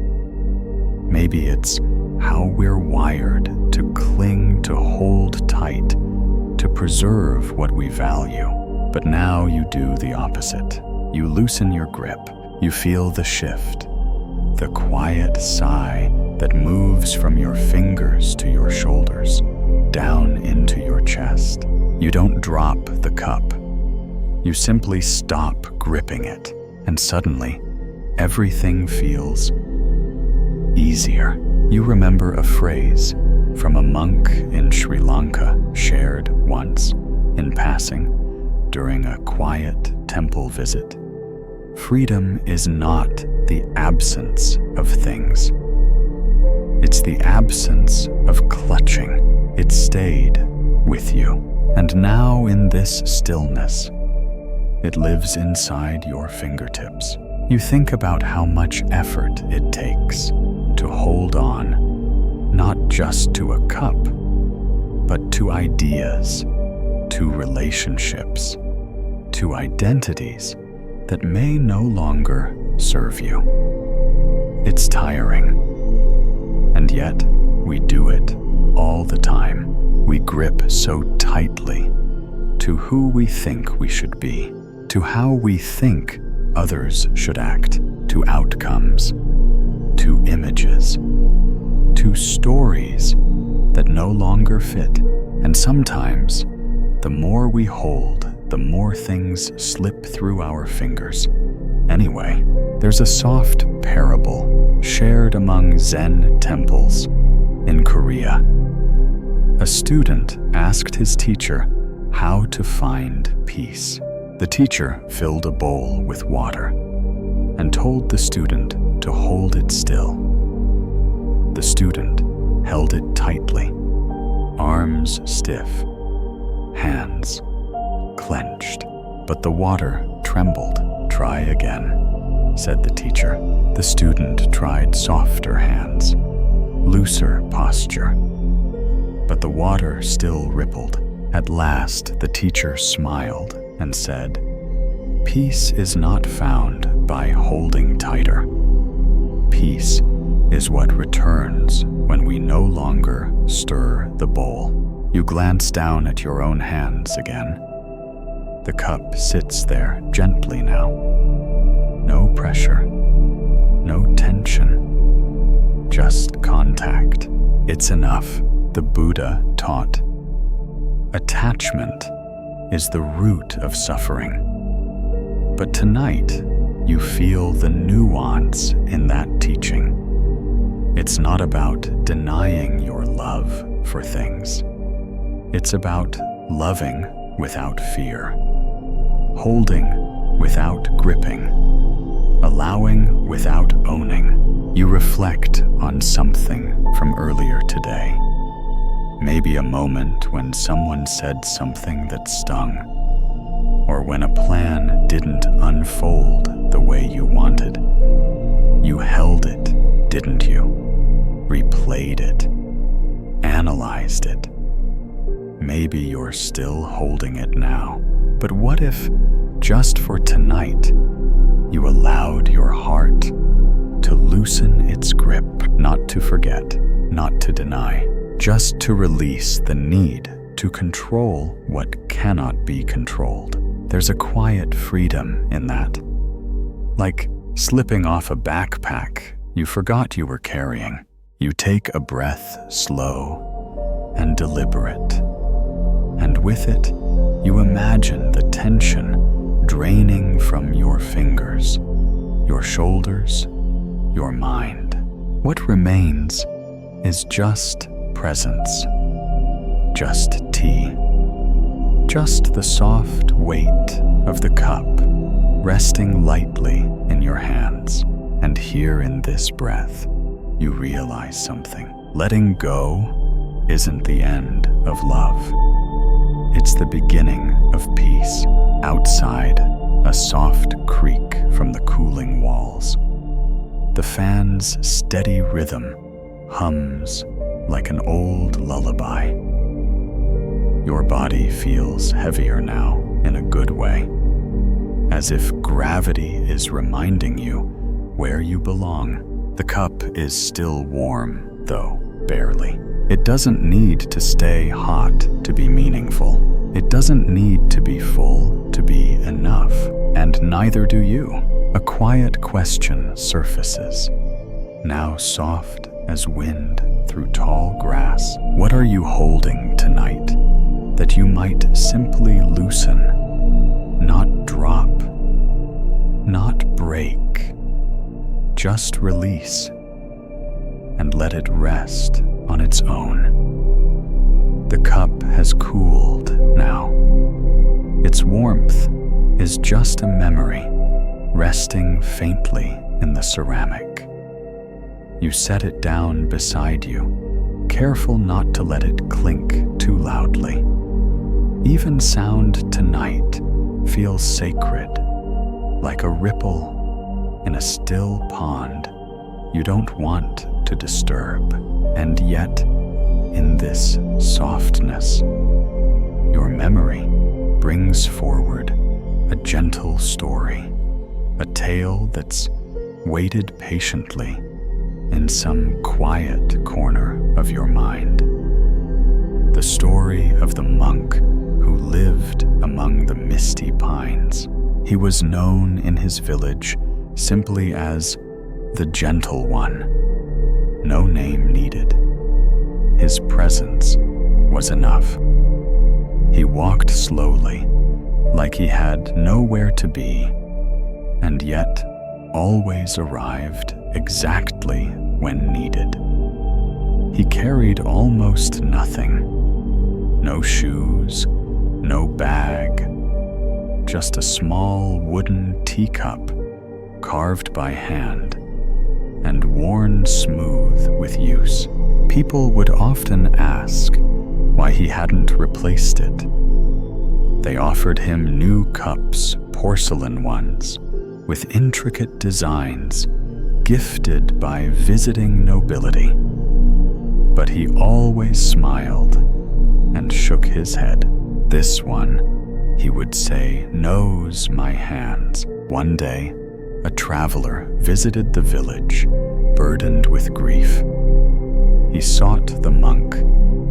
Maybe it's how we're wired to cling, to hold tight, to preserve what we value. But now you do the opposite. You loosen your grip. You feel the shift, the quiet sigh that moves from your fingers to your shoulders, down into your chest. You don't drop the cup. You simply stop gripping it, and suddenly, everything feels easier. You remember a phrase from a monk in Sri Lanka shared once in passing during a quiet temple visit. freedom is not the absence of things. It's the absence of clutching. It stayed with you. And now in this stillness, it lives inside your fingertips. You think about how much effort it takes to hold on, not just to a cup, but to ideas, to relationships, to identities that may no longer serve you. It's tiring, and yet we do it all the time. We grip so tightly to who we think we should be, to how we think others should act, to outcomes, to images, to stories that no longer fit. And sometimes, the more we hold, the more things slip through our fingers. Anyway, there's a soft parable shared among Zen temples in Korea. A student asked his teacher how to find peace. The teacher filled a bowl with water and told the student to hold it still. The student held it tightly, arms stiff, hands clenched. But the water trembled. "Try again," said the teacher. The student tried softer hands, looser posture, but the water still rippled. At last, the teacher smiled and said, "Peace is not found by holding tighter. Peace is what returns when we no longer stir the bowl." You glance down at your own hands again. The cup sits there gently now. No pressure, no tension, just contact. It's enough. The Buddha taught. Attachment is the root of suffering. But tonight, you feel the nuance in that teaching. It's not about denying your love for things. It's about loving without fear, holding without gripping, allowing without owning. You reflect on something from earlier today. Maybe a moment when someone said something that stung, or when a plan didn't unfold the way you wanted. You held it, didn't you? Replayed it, analyzed it. Maybe you're still holding it now. But what if, just for tonight, you allowed your heart to loosen its grip, not to forget, not to deny, just to release the need to control what cannot be controlled? There's a quiet freedom in that. Like slipping off a backpack you forgot you were carrying. You take a breath, slow and deliberate. And with it, you imagine the tension draining from your fingers, your shoulders, your mind. What remains is just presence, just tea, just the soft weight of the cup resting lightly in your hands. And here in this breath, you realize something. Letting go isn't the end of love. It's the beginning of peace. Outside, a soft creak from the cooling walls. The fan's steady rhythm hums like an old lullaby. Your body feels heavier now in a good way, as if gravity is reminding you where you belong. The cup is still warm, though barely. It doesn't need to stay hot to be meaningful. It doesn't need to be full to be enough, and neither do you. A quiet question surfaces, now soft as wind through tall grass. What are you holding tonight that you might simply loosen, not drop, not break, just release and let it rest on its own? The cup has cooled now. Its warmth is just a memory, resting faintly in the ceramic. You set it down beside you, careful not to let it clink too loudly. Even sound tonight feels sacred, like a ripple in a still pond you don't want to disturb. And yet, in this softness, your memory brings forward a gentle story, a tale that's waited patiently in some quiet corner of your mind. The story of the monk who lived among the misty pines. He was known in his village simply as the Gentle One. No name needed. His presence was enough. He walked slowly, like he had nowhere to be, and yet always arrived exactly when needed. He carried almost nothing. No shoes, no bag, just a small wooden teacup carved by hand and worn smooth with use. People would often ask why he hadn't replaced it. They offered him new cups, porcelain ones, with intricate designs, gifted by visiting nobility. But he always smiled and shook his head. This one, he would say, knows my hands. One day, a traveler visited the village, burdened with grief. He sought the monk,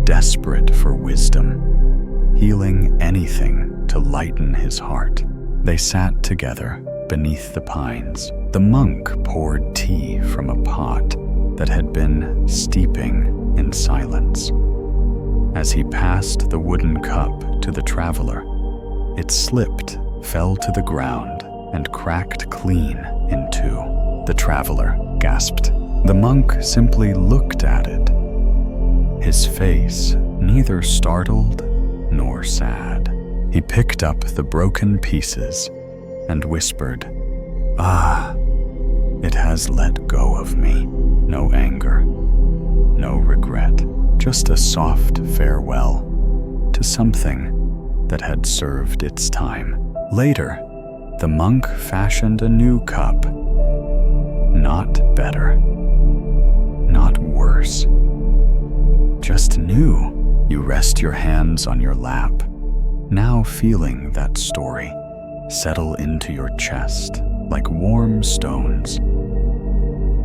desperate for wisdom, healing anything to lighten his heart. They sat together beneath the pines. The monk poured tea from a pot that had been steeping in silence. As he passed the wooden cup to the traveler, it slipped, fell to the ground, and cracked clean in two. The traveler gasped. The monk simply looked at it, his face neither startled nor sad. He picked up the broken pieces and whispered, "Ah, it has let go of me. No anger, no regret, just a soft farewell to something that had served its time." Later, the monk fashioned a new cup. Not better, not worse, just new. You rest your hands on your lap, now feeling that story settle into your chest like warm stones.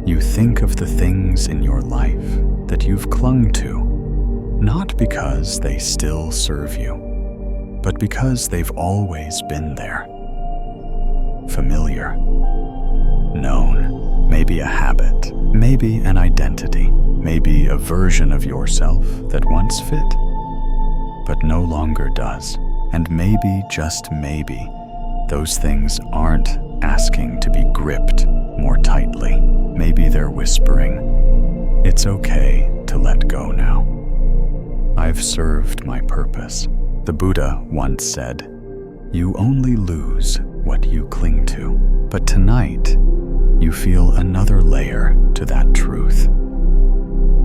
You think of the things in your life that you've clung to, not because they still serve you, but because they've always been there. Familiar, known, maybe a habit, maybe an identity, maybe a version of yourself that once fit, but no longer does. And maybe, just maybe, those things aren't asking to be gripped more tightly. Maybe they're whispering, "It's okay to let go now. I've served my purpose." The Buddha once said, "You only lose what you cling to." But tonight, you feel another layer to that truth.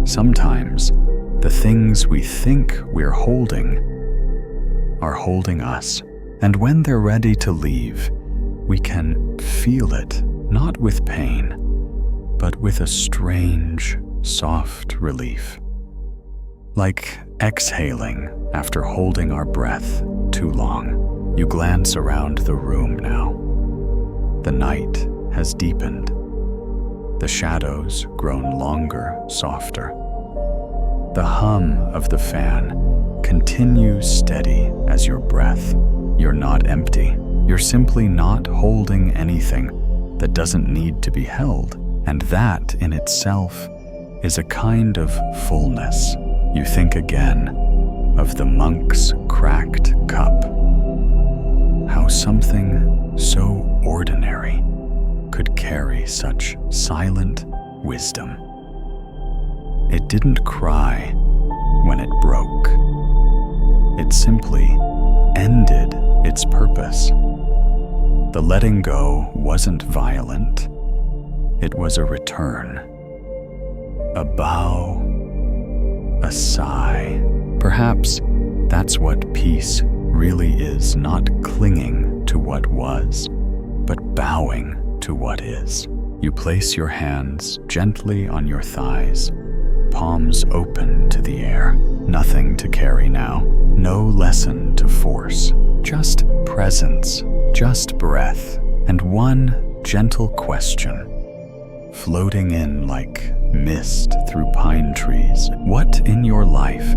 Sometimes, the things we think we're holding are holding us. And when they're ready to leave, we can feel it, not with pain, but with a strange, soft relief. Like exhaling after holding our breath too long. You glance around the room now. The night has deepened. The shadows grown longer, softer. The hum of the fan continues steady as your breath. You're not empty. You're simply not holding anything that doesn't need to be held. And that in itself is a kind of fullness. You think again of the monk's cracked cup. How something so ordinary could carry such silent wisdom. It didn't cry when it broke. It simply ended its purpose. The letting go wasn't violent. It was a return. A bow, a sigh. Perhaps that's what peace really is, not clinging to what was, but bowing to what is. You place your hands gently on your thighs, palms open to the air. Nothing to carry now, no lesson to force, just presence, just breath, and one gentle question, floating in like mist through pine trees. What in your life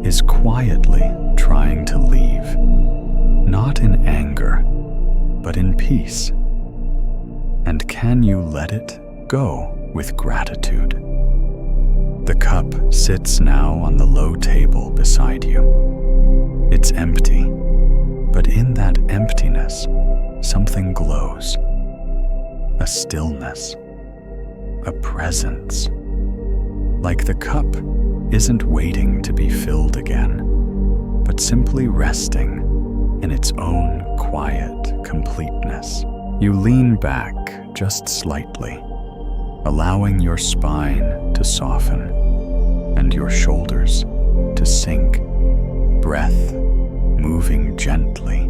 is quietly trying to leave? Not in anger, but in peace. And can you let it go with gratitude? The cup sits now on the low table beside you. It's empty, but in that emptiness, something glows. A stillness, a presence. Like the cup isn't waiting to be filled again, but simply resting in its own quiet completeness. You lean back just slightly, allowing your spine to soften and your shoulders to sink, breath moving gently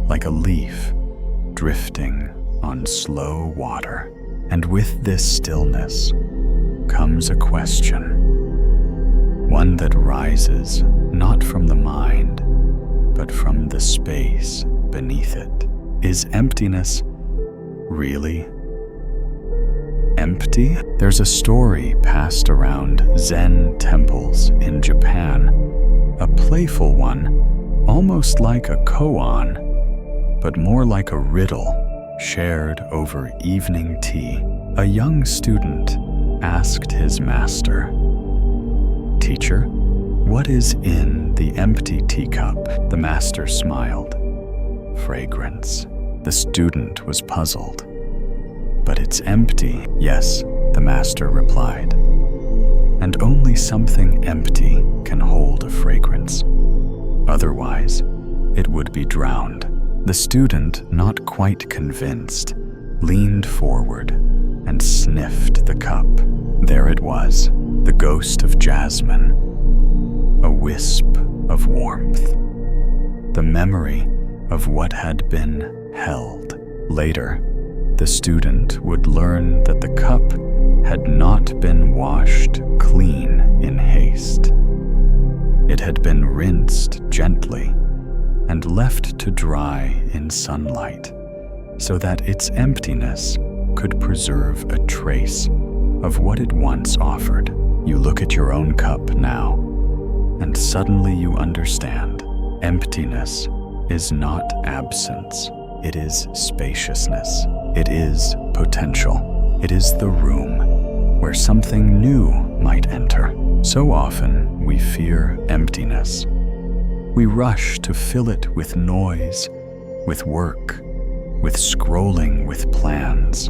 like a leaf drifting on slow water. And with this stillness comes a question, one that rises not from the mind, but from the space beneath it. Is emptiness really empty? There's a story passed around Zen temples in Japan, a playful one, almost like a koan, but more like a riddle shared over evening tea. A young student asked his master, "Teacher, what is in the empty teacup?" The master smiled. "Fragrance." The student was puzzled. "But it's empty." "Yes," the master replied. "And only something empty can hold a fragrance. Otherwise, it would be drowned." The student, not quite convinced, leaned forward and sniffed the cup. There it was, the ghost of jasmine, a wisp of warmth, the memory of what had been held. Later, the student would learn that the cup had not been washed clean in haste. It had been rinsed gently and left to dry in sunlight so that its emptiness could preserve a trace of what it once offered. You look at your own cup now, and suddenly you understand. Emptiness is not absence. It is spaciousness. It is potential. It is the room where something new might enter. So often we fear emptiness. We rush to fill it with noise, with work, with scrolling, with plans.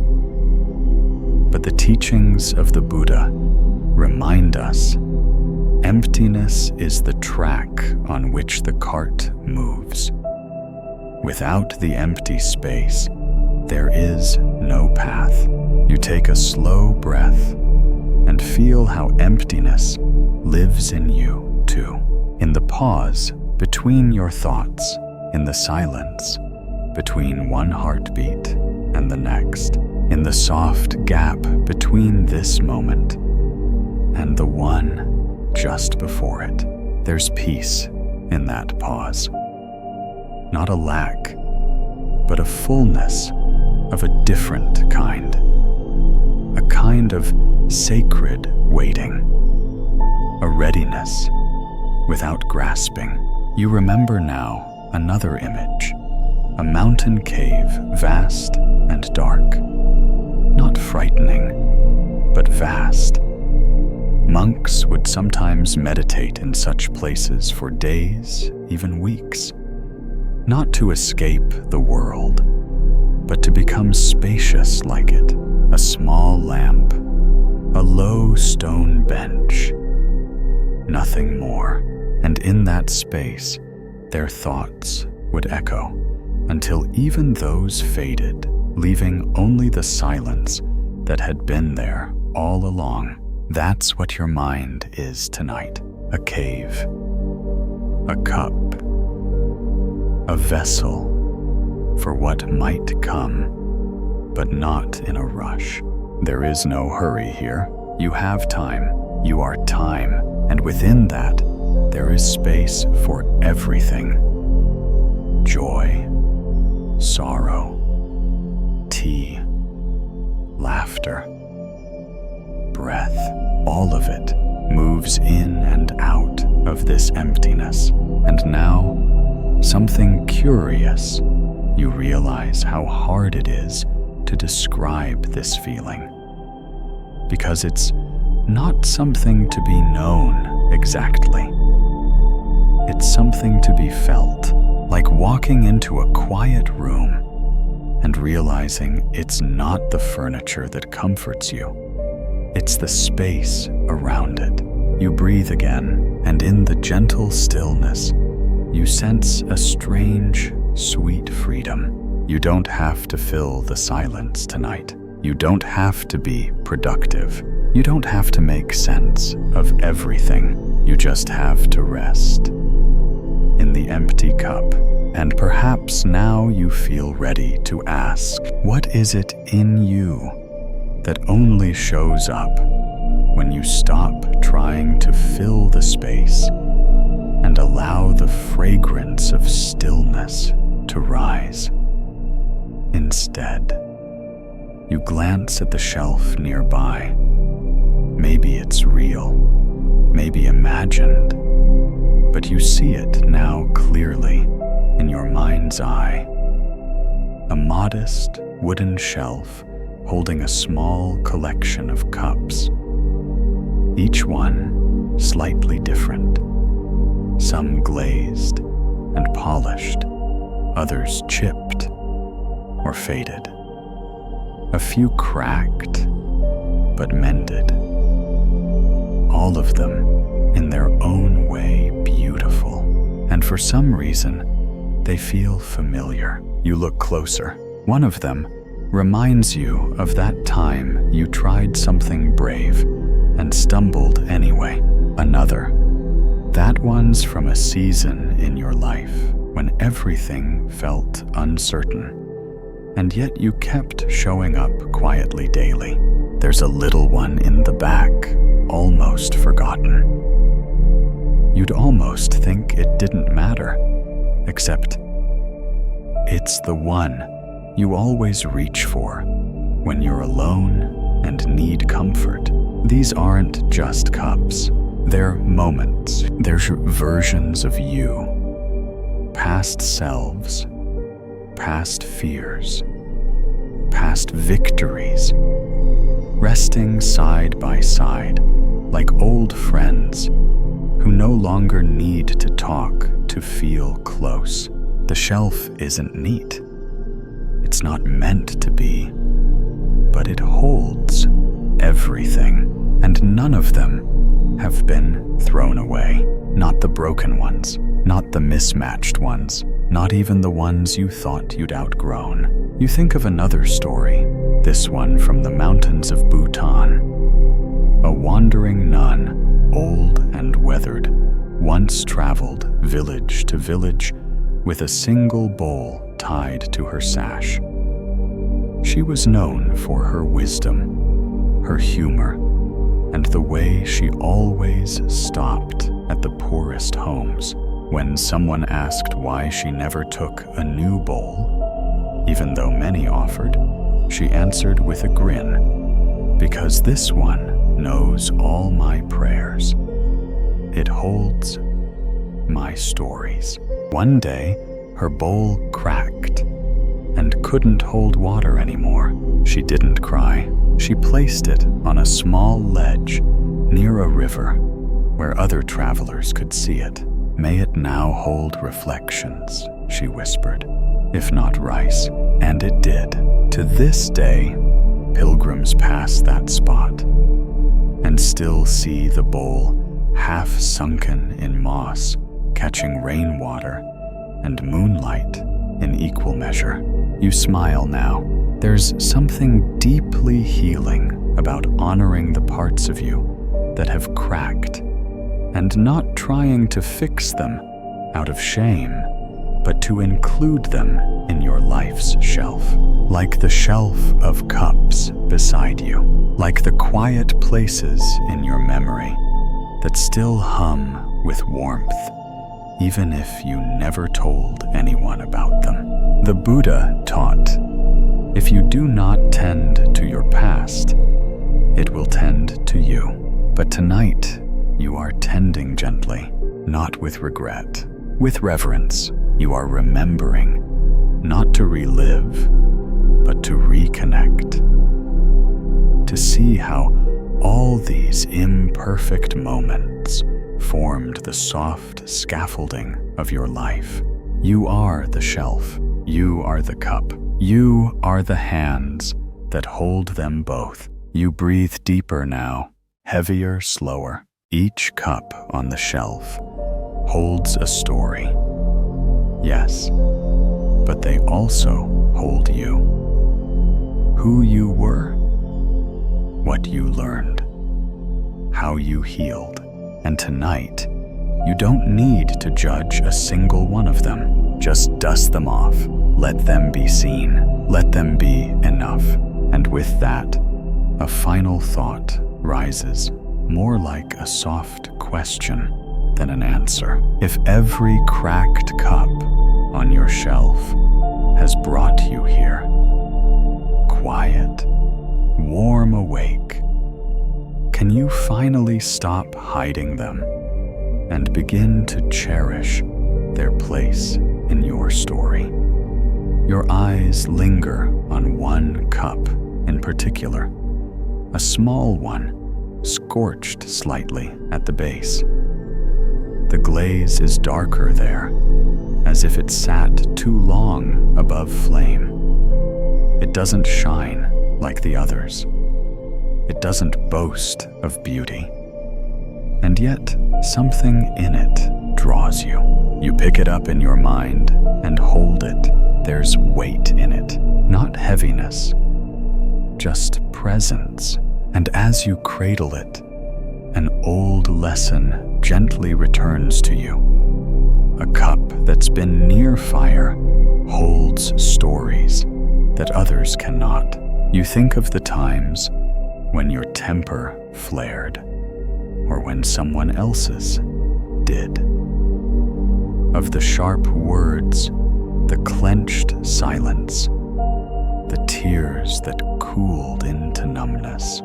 But the teachings of the Buddha remind us, emptiness is the track on which the cart moves. Without the empty space, there is no path. You take a slow breath and feel how emptiness lives in you too. In the pause between your thoughts, in the silence between one heartbeat and the next, in the soft gap between this moment and the one just before it. There's peace in that pause. Not a lack, but a fullness of a different kind. A kind of sacred waiting. A readiness without grasping. You remember now another image. A mountain cave, vast and dark. Not frightening, but vast. Monks would sometimes meditate in such places for days, even weeks. Not to escape the world, but to become spacious like it. A small lamp, a low stone bench, nothing more. And in that space, their thoughts would echo, until even those faded, leaving only the silence that had been there all along. That's what your mind is tonight. A cave, a cup, a vessel for what might come, but not in a rush. There is no hurry here. You have time. You are time. And within that, there is space for everything. Joy, sorrow, tea, laughter, breath. All of it moves in and out of this emptiness. And now, something curious. You realize how hard it is to describe this feeling, because it's not something to be known exactly. It's something to be felt, like walking into a quiet room and realizing it's not the furniture that comforts you. It's the space around it. You breathe again, and in the gentle stillness, you sense a strange, sweet freedom. You don't have to fill the silence tonight. You don't have to be productive. You don't have to make sense of everything. You just have to rest in the empty cup. And perhaps now you feel ready to ask, what is it in you that only shows up when you stop trying to fill the space and allow the fragrance of stillness to rise? Instead, you glance at the shelf nearby. Maybe it's real, maybe imagined, but you see it now clearly in your mind's eye. A modest wooden shelf holding a small collection of cups, each one slightly different. Some glazed and polished, others chipped or faded. A few cracked, but mended. All of them, in their own way, beautiful. And for some reason, they feel familiar. You look closer. One of them reminds you of that time you tried something brave and stumbled anyway. Another, that one's from a season in your life when everything felt uncertain, and yet you kept showing up quietly daily. There's a little one in the back, almost forgotten. You'd almost think it didn't matter, except it's the one you always reach for when you're alone and need comfort. These aren't just cups. They're moments. They're versions of you. Past selves, past fears, past victories, resting side by side like old friends who no longer need to talk to feel close. The shelf isn't neat. It's not meant to be, but it holds everything, and none of them have been thrown away. Not the broken ones, not the mismatched ones, not even the ones you thought you'd outgrown. You think of another story, this one from the mountains of Bhutan. A wandering nun, old and weathered, once traveled village to village with a single bowl tied to her sash. She was known for her wisdom, her humor, and the way she always stopped at the poorest homes. When someone asked why she never took a new bowl, even though many offered, she answered with a grin, because this one knows all my prayers. It holds my stories. One day, her bowl cracked and couldn't hold water anymore. She didn't cry. She placed it on a small ledge near a river where other travelers could see it. May it now hold reflections, she whispered, if not rice. And it did. To this day, pilgrims pass that spot and still see the bowl half sunken in moss, catching rainwater and moonlight in equal measure. You smile now. There's something deeply healing about honoring the parts of you that have cracked and not trying to fix them out of shame, but to include them in your life's shelf, like the shelf of cups beside you, like the quiet places in your memory that still hum with warmth, even if you never told anyone about them. The Buddha taught, if you do not tend to your past, it will tend to you. But tonight, you are tending gently, not with regret. With reverence, you are remembering, not to relive, but to reconnect. To see how all these imperfect moments formed the soft scaffolding of your life. You are the shelf. You are the cup. You are the hands that hold them both. You breathe deeper now, heavier, slower. Each cup on the shelf holds a story. Yes, but they also hold you. Who you were, what you learned, how you healed. And tonight, you don't need to judge a single one of them. Just dust them off. Let them be seen. Let them be enough. And with that, a final thought rises, more like a soft question than an answer. If every cracked cup on your shelf has brought you here, quiet, warm, awake, can you finally stop hiding them and begin to cherish their place in your story? Your eyes linger on one cup in particular, a small one, scorched slightly at the base. The glaze is darker there, as if it sat too long above flame. It doesn't shine like the others. It doesn't boast of beauty. And yet, something in it draws you. You pick it up in your mind and hold it. There's weight in it, not heaviness, just presence. And as you cradle it, an old lesson gently returns to you. A cup that's been near fire holds stories that others cannot. You think of the times when your temper flared, or when someone else's did. Of the sharp words, the clenched silence, the tears that cooled into numbness.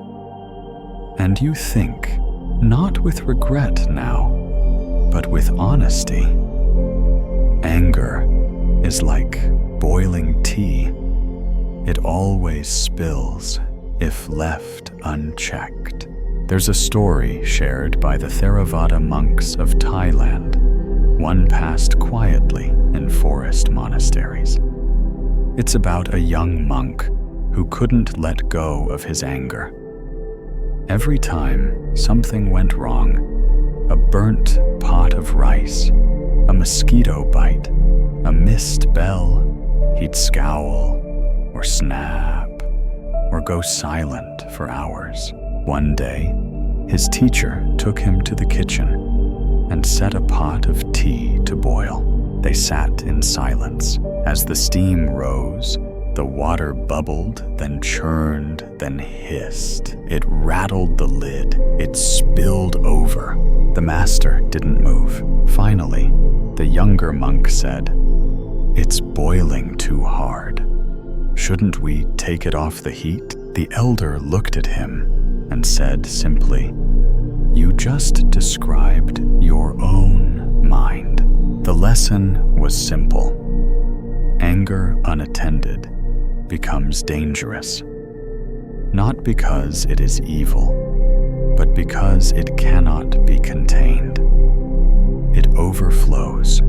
And you think, not with regret now, but with honesty. Anger is like boiling tea. It always spills if left unchecked. There's a story shared by the Theravada monks of Thailand, one passed quietly in forest monasteries. It's about a young monk who couldn't let go of his anger. Every time something went wrong, a burnt pot of rice, a mosquito bite, a missed bell, he'd scowl or snap or go silent for hours. One day, his teacher took him to the kitchen and set a pot of tea to boil. They sat in silence. As the steam rose, the water bubbled, then churned, then hissed. It rattled the lid. It spilled over. The master didn't move. Finally, the younger monk said, "It's boiling too hard. Shouldn't we take it off the heat?" The elder looked at him and said simply, "You just described your own mind." The lesson was simple. Anger unattended becomes dangerous, not because it is evil, but because it cannot be contained. It overflows.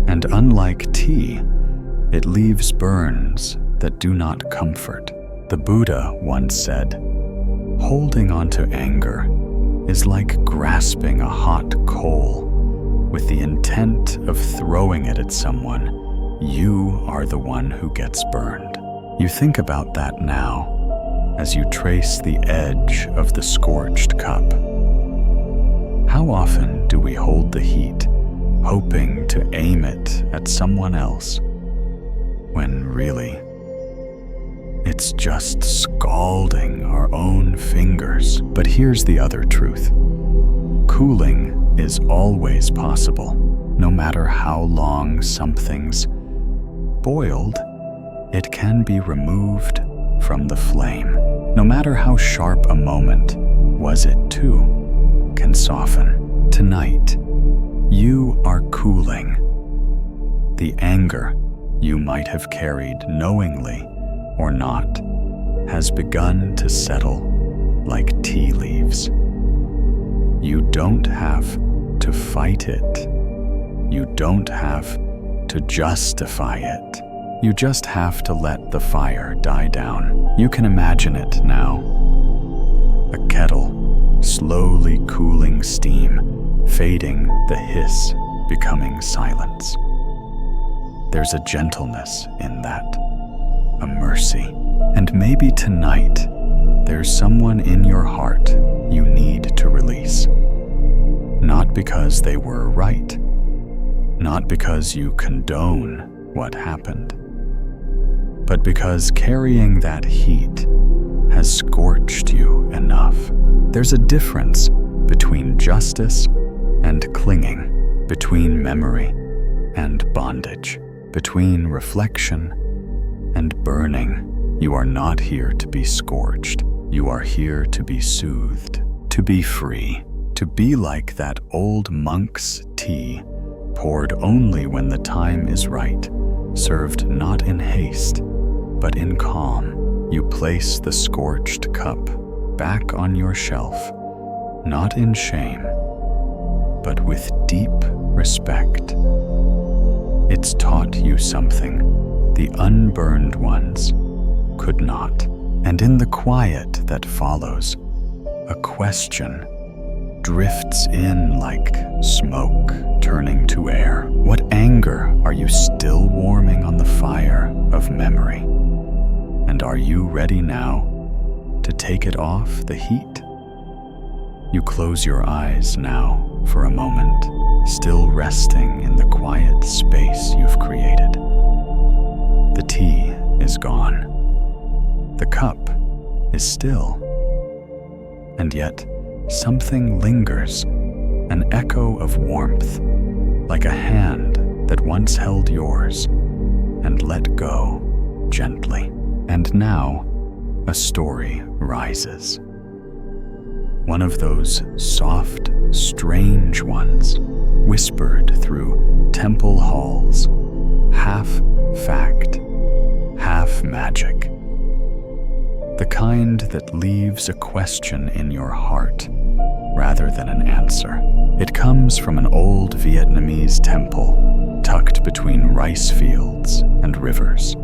And unlike tea, it leaves burns that do not comfort. The Buddha once said, "Holding on to anger is like grasping a hot coal with the intent of throwing it at someone you are the one who gets burned. You think about that now as you trace the edge of the scorched cup. How often do we hold the heat, hoping to aim it at someone else, when really, it's just scalding our own fingers? But here's the other truth. Cooling is always possible. No matter how long something's boiled, it can be removed from the flame. No matter how sharp a moment was it too, can soften. Tonight, you are cooling. The anger you might have carried knowingly or not has begun to settle like tea leaves. You don't have to fight it. You don't have to justify it. You just have to let the fire die down. You can imagine it now. A kettle, slowly cooling steam, fading, the hiss becoming silence. There's a gentleness in that, a mercy. And maybe tonight, there's someone in your heart you need to release. Not because they were right, not because you condone what happened, but because carrying that heat has scorched you enough. There's a difference between justice and clinging, between memory and bondage, between reflection and burning. You are not here to be scorched. You are here to be soothed, to be free, to be like that old monk's tea, poured only when the time is right, served not in haste, but in calm. You place the scorched cup back on your shelf, not in shame, but with deep respect. It's taught you something the unburned ones could not. And in the quiet that follows, a question drifts in like smoke turning to air. What anger are you still warming on the fire of memory? And are you ready now to take it off the heat? You close your eyes now for a moment, still resting in the quiet space you've created. The tea is gone. The cup is still. And yet, something lingers, an echo of warmth, like a hand that once held yours and let go gently. And now, a story rises. One of those soft, strange ones, whispered through temple halls, half fact, half magic. The kind that leaves a question in your heart rather than an answer. It comes from an old Vietnamese temple tucked between rice fields and rivers.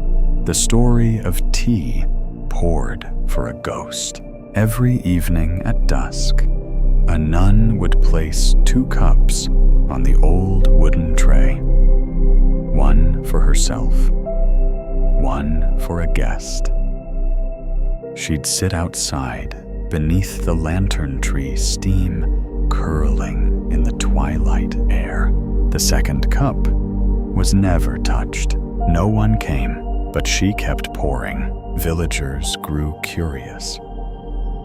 The story of tea poured for a ghost. Every evening at dusk, a nun would place 2 cups on the old wooden tray. One for herself, one for a guest. She'd sit outside beneath the lantern tree, steam curling in the twilight air. The second cup was never touched. No one came, but she kept pouring. Villagers grew curious.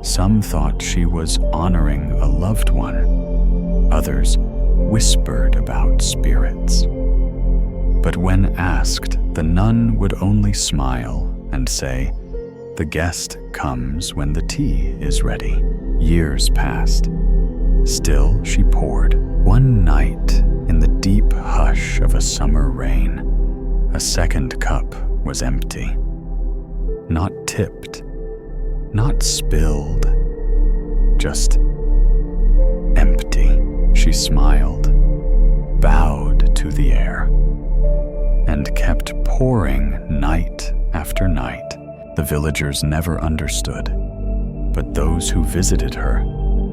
Some thought she was honoring a loved one. Others whispered about spirits. But when asked, the nun would only smile and say, "The guest comes when the tea is ready." Years passed. Still she poured. One night, in the deep hush of a summer rain, a second cup was empty. Not tipped, not spilled, just empty. She smiled, bowed to the air, and kept pouring night after night. The villagers never understood, but those who visited her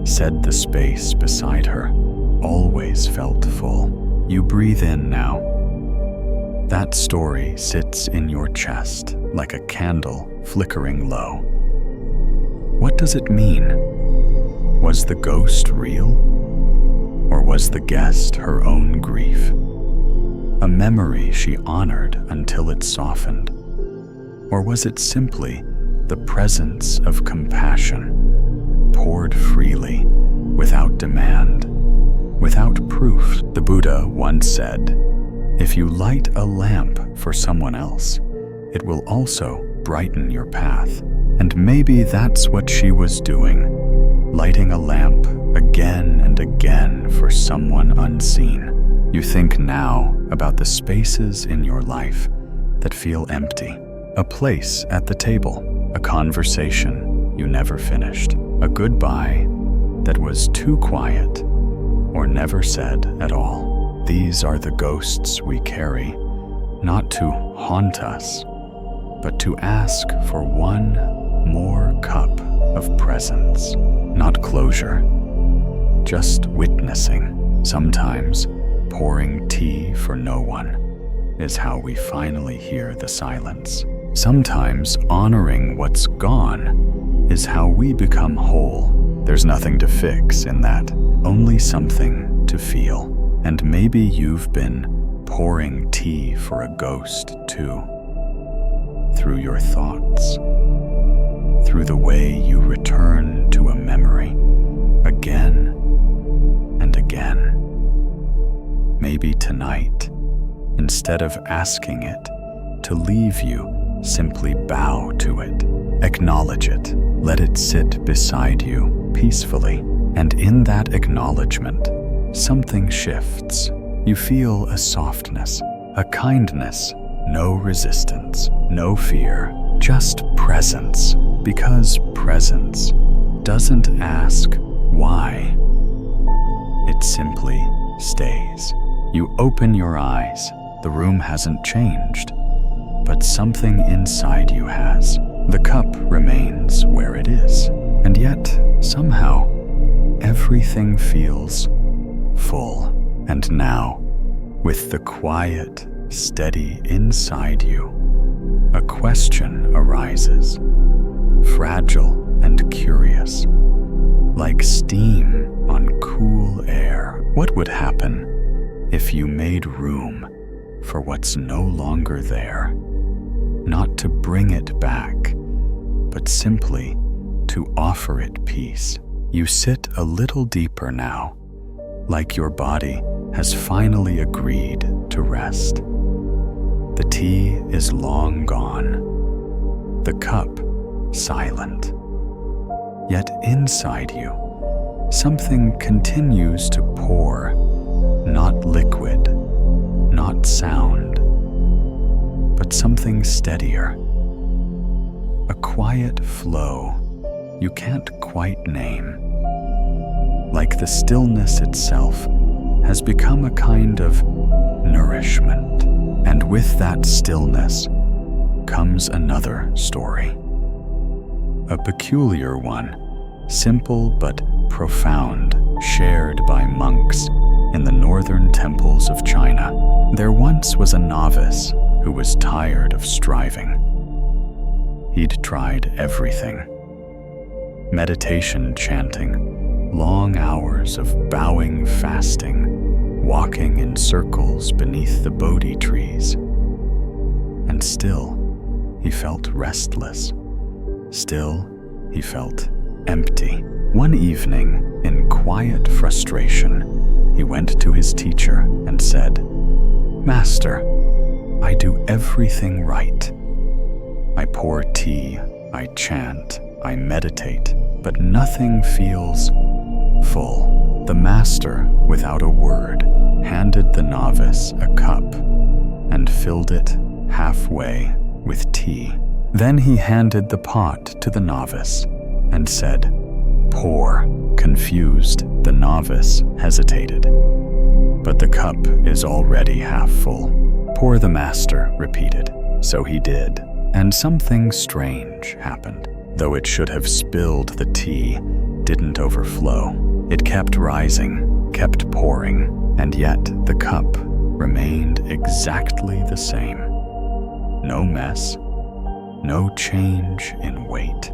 said the space beside her always felt full. You breathe in now. That story sits in your chest like a candle flickering low. What does it mean? Was the ghost real? Or was the guest her own grief? A memory she honored until it softened? Or was it simply the presence of compassion, poured freely, without demand, without proof? The Buddha once said, "If you light a lamp for someone else, it will also brighten your path." And maybe that's what she was doing, lighting a lamp again and again for someone unseen. You think now about the spaces in your life that feel empty. A place at the table, a conversation you never finished, a goodbye that was too quiet or never said at all. These are the ghosts we carry, not to haunt us, but to ask for one more cup of presence. Not closure, just witnessing. Sometimes pouring tea for no one is how we finally hear the silence. Sometimes honoring what's gone is how we become whole. There's nothing to fix in that, only something to feel. And maybe you've been pouring tea for a ghost too. Through your thoughts, through the way you return to a memory again and again. Maybe tonight, instead of asking it to leave you, simply bow to it, acknowledge it, let it sit beside you peacefully. And in that acknowledgement, something shifts. You feel a softness, a kindness, no resistance, no fear, just presence. Because presence doesn't ask why. It simply stays. You open your eyes. The room hasn't changed, but something inside you has. The cup remains where it is, and yet, somehow, everything feels full. And now, with the quiet, steady inside you, a question arises, fragile and curious, like steam on cool air. What would happen if you made room for what's no longer there? Not to bring it back, but simply to offer it peace. You sit a little deeper now, like your body has finally agreed to rest. The tea is long gone, the cup silent. Yet inside you, something continues to pour, not liquid, not sound, but something steadier. A quiet flow you can't quite name. Like the stillness itself has become a kind of nourishment. And with that stillness comes another story. A peculiar one, simple but profound, shared by monks in the northern temples of China. There once was a novice who was tired of striving. He'd tried everything. Meditation chanting, long hours of bowing fasting, walking in circles beneath the Bodhi trees. And still, he felt restless. Still, he felt empty. One evening, in quiet frustration, he went to his teacher and said, "Master, I do everything right. I pour tea, I chant, I meditate, but nothing feels full." The master, without a word, handed the novice a cup and filled it halfway with tea. Then he handed the pot to the novice and said, "Pour." Confused, the novice hesitated. "But the cup is already half full." "Pour," the master repeated. So he did, and something strange happened. Though it should have spilled, the tea didn't overflow. It kept rising, kept pouring, and yet the cup remained exactly the same. No mess, no change in weight.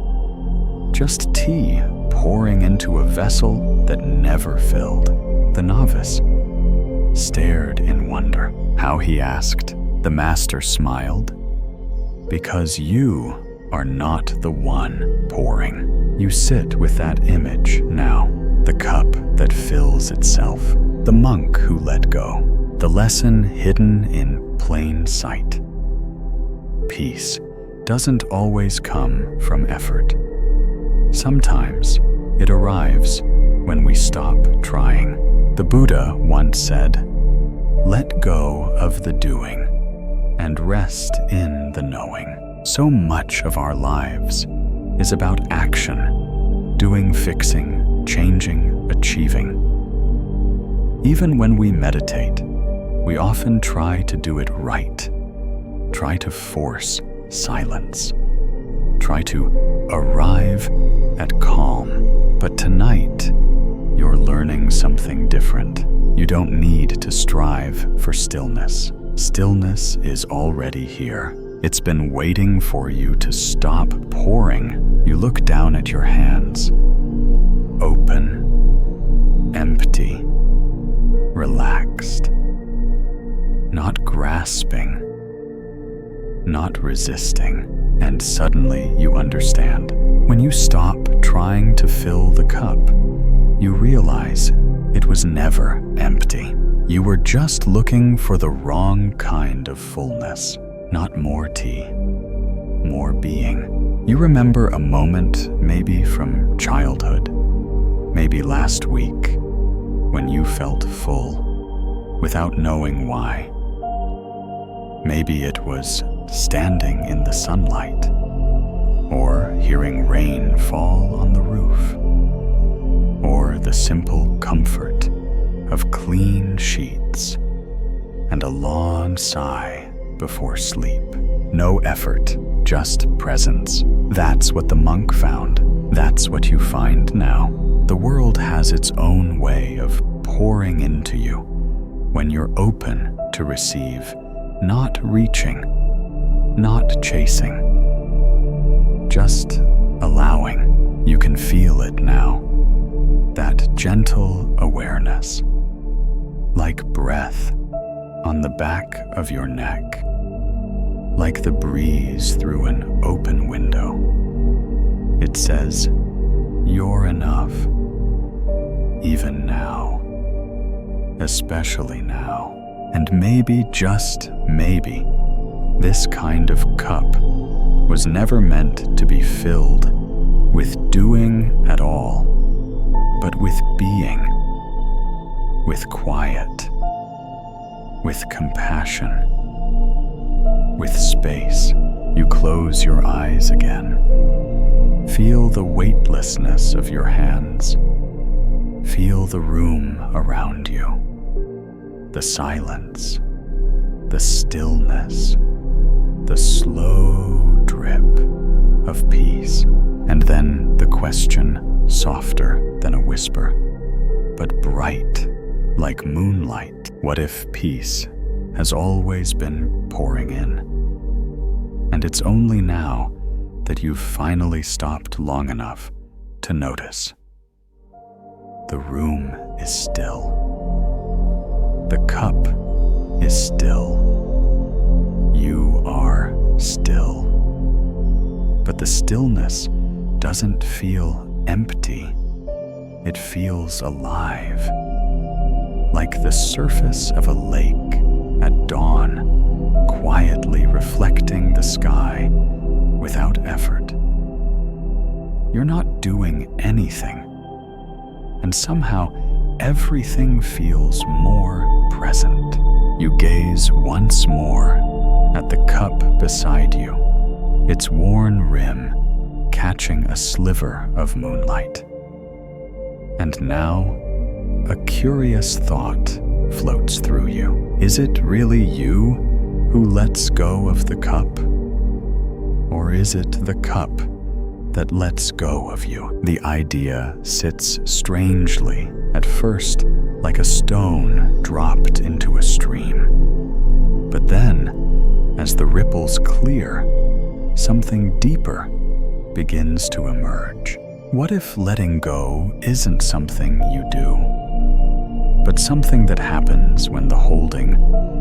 Just tea pouring into a vessel that never filled. The novice stared in wonder. How, he asked. The master smiled. Because you are not the one pouring. You sit with that image now. The cup that fills itself. The monk who let go. The lesson hidden in plain sight. Peace doesn't always come from effort. Sometimes it arrives when we stop trying. The Buddha once said, "Let go of the doing and rest in the knowing." So much of our lives is about action, doing, fixing, changing, achieving. Even when we meditate, we often try to do it right, try to force silence, try to arrive at calm. But tonight, you're learning something different. You don't need to strive for stillness. Stillness is already here. It's been waiting for you to stop pouring. You look down at your hands, open, empty, relaxed, not grasping, not resisting. And suddenly you understand. When you stop trying to fill the cup, you realize it was never empty. You were just looking for the wrong kind of fullness. Not more tea, more being. You remember a moment, maybe from childhood, maybe last week, when you felt full, without knowing why. Maybe it was standing in the sunlight, or hearing rain fall on the roof, or the simple comfort of clean sheets and a long sigh before sleep. No effort, just presence. That's what the monk found. That's what you find now. The world has its own way of pouring into you when you're open to receive, not reaching, not chasing, just allowing. You can feel it now. That gentle awareness, like breath on the back of your neck, like the breeze through an open window. It says, "You're enough, even now, especially now." And maybe, just maybe, this kind of cup was never meant to be filled with doing at all, but with being, with quiet, with compassion, with space. You close your eyes again. Feel the weightlessness of your hands. Feel the room around you, the silence, the stillness, the slow drip of peace. And then the question, softer than a whisper, but bright like moonlight. What if peace has always been pouring in? And it's only now that you've finally stopped long enough to notice. The room is still. The cup is still. You are still. But the stillness doesn't feel empty. It feels alive, like the surface of a lake at dawn, quietly reflecting the sky without effort. You're not doing anything, and somehow everything feels more present. You gaze once more at the cup beside you, its worn rim catching a sliver of moonlight. And now, a curious thought floats through you. Is it really you who lets go of the cup? Or is it the cup that lets go of you? The idea sits strangely at first like a stone dropped into a stream. But then, as the ripples clear, something deeper begins to emerge. What if letting go isn't something you do, but something that happens when the holding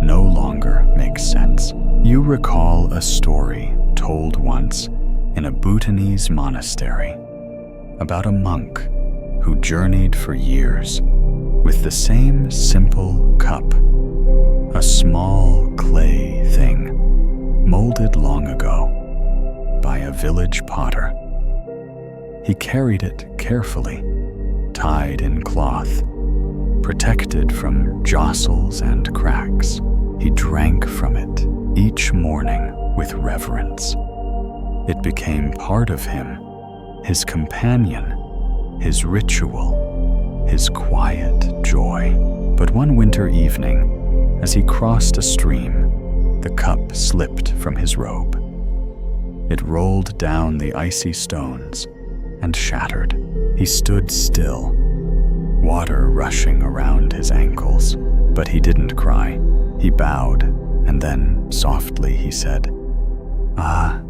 no longer makes sense? You recall a story told once in a Bhutanese monastery about a monk who journeyed for years with the same simple cup, a small clay thing molded long ago by a village potter. He carried it carefully, tied in cloth, protected from jostles and cracks. He drank from it each morning with reverence. It became part of him, his companion, his ritual, his quiet joy. But one winter evening, as he crossed a stream, the cup slipped from his robe. It rolled down the icy stones and shattered. He stood still, water rushing around his ankles, but he didn't cry. He bowed, and then softly he said, "Ah,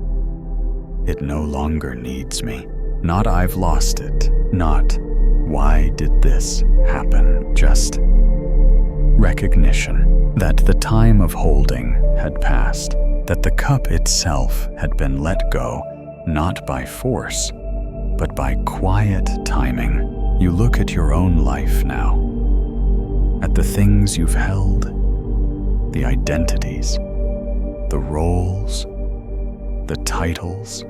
it no longer needs me. Not I've lost it, not why did this happen, just recognition that the time of holding had passed, that the cup itself had been let go, not by force, but by quiet timing." You look at your own life now, at the things you've held, the identities, the roles, the titles,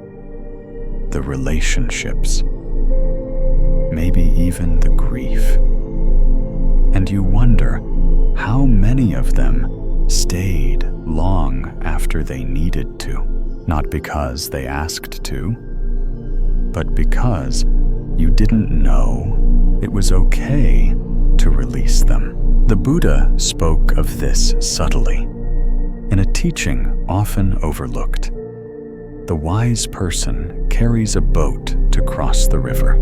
the relationships, maybe even the grief. And you wonder how many of them stayed long after they needed to, not because they asked to, but because you didn't know it was okay to release them. The Buddha spoke of this subtly, in a teaching often overlooked. The wise person carries a boat to cross the river.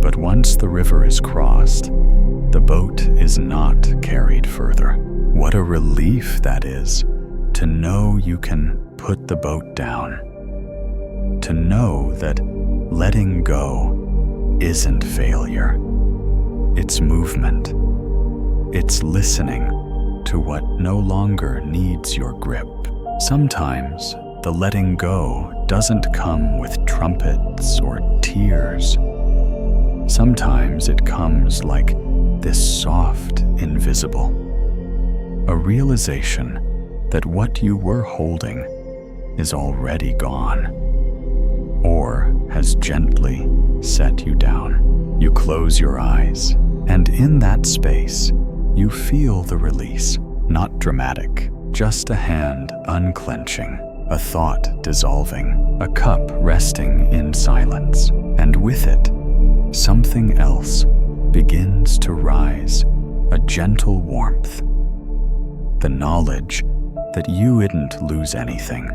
But once the river is crossed, the boat is not carried further. What a relief that is, to know you can put the boat down. To know that letting go isn't failure. It's movement. It's listening to what no longer needs your grip. Sometimes the letting go doesn't come with trumpets or tears. Sometimes it comes like this soft, invisible, a realization that what you were holding is already gone, or has gently set you down. You close your eyes, and in that space, you feel the release. Not dramatic, just a hand unclenching, a thought dissolving, a cup resting in silence, and with it, something else begins to rise, a gentle warmth. The knowledge that you didn't lose anything.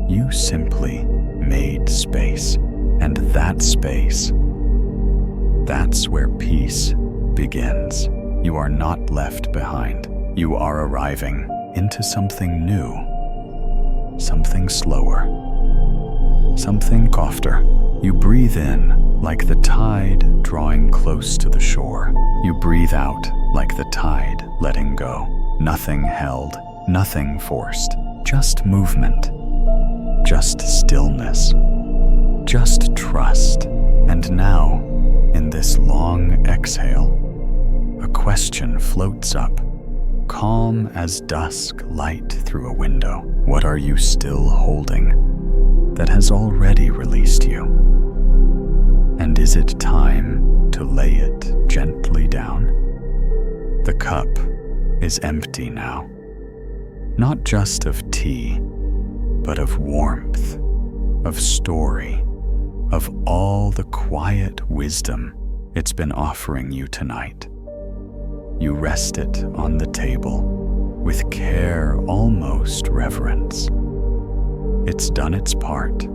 You simply made space, and that space, that's where peace begins. You are not left behind. You are arriving into something new, something slower, something softer. You breathe in like the tide drawing close to the shore. You breathe out like the tide letting go. Nothing held, nothing forced, just movement, just stillness, just trust. And now, in this long exhale, a question floats up, calm as dusk light through a window. What are you still holding that has already released you? And is it time to lay it gently down? The cup is empty now, not just of tea, but of warmth, of story, of all the quiet wisdom it's been offering you tonight. You rest it on the table with care, almost reverence. It's done its part.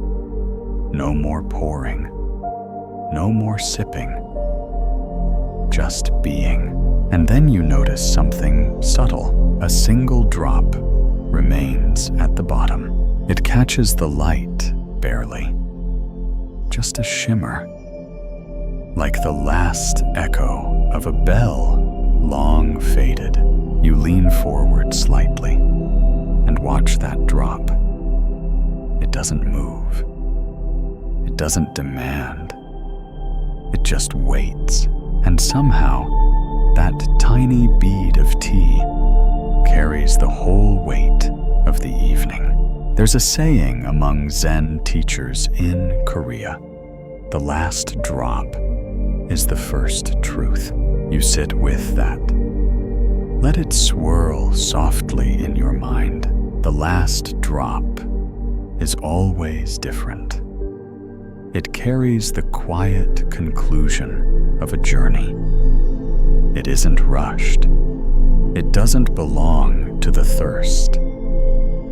No more pouring, no more sipping, just being. And then you notice something subtle. A single drop remains at the bottom. It catches the light, barely. Just a shimmer. Like the last echo of a bell, long faded. You lean forward slightly and watch that drop. It doesn't move. It doesn't demand. It just waits. And somehow, that tiny bead of tea carries the whole weight of the evening. There's a saying among Zen teachers in Korea: the last drop is the first truth. You sit with that. Let it swirl softly in your mind. The last drop is always different. It carries the quiet conclusion of a journey. It isn't rushed. It doesn't belong to the thirst.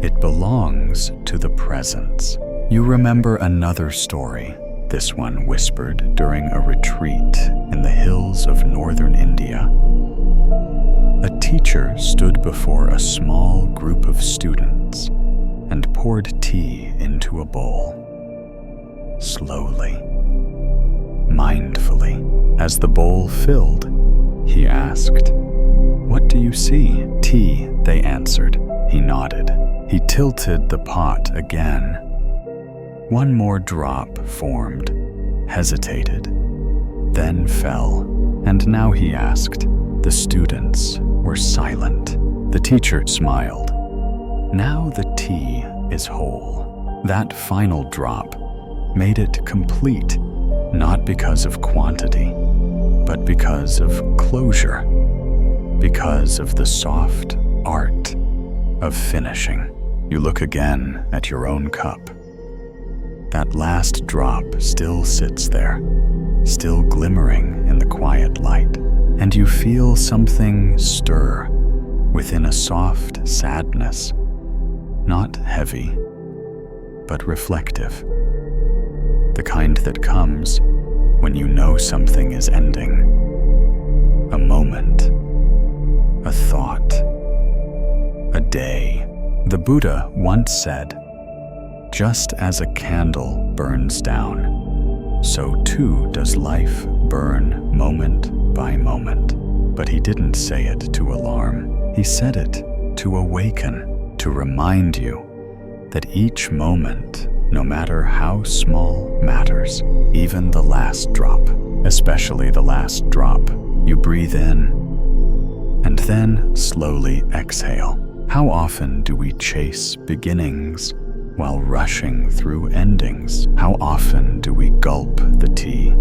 It belongs to the presence. You remember another story, this one whispered during a retreat in the hills of northern India. A teacher stood before a small group of students and poured tea into a bowl. Slowly, mindfully. As the bowl filled, he asked, "What do you see?" "Tea," they answered. He nodded. He tilted the pot again. One more drop formed, hesitated, then fell, and now he asked. The students were silent. The teacher smiled. Now the tea is whole. That final drop made it complete, not because of quantity, but because of closure, because of the soft art of finishing. You look again at your own cup. That last drop still sits there, still glimmering in the quiet light, and you feel something stir within a soft sadness, not heavy, but reflective. The kind that comes when you know something is ending. A moment, a thought, a day. The Buddha once said, "Just as a candle burns down, so too does life burn moment by moment." But he didn't say it to alarm. He said it to awaken, to remind you that each moment, no matter how small, matters. Even the last drop, especially the last drop. You breathe in, and then slowly exhale. How often do we chase beginnings while rushing through endings? How often do we gulp the tea,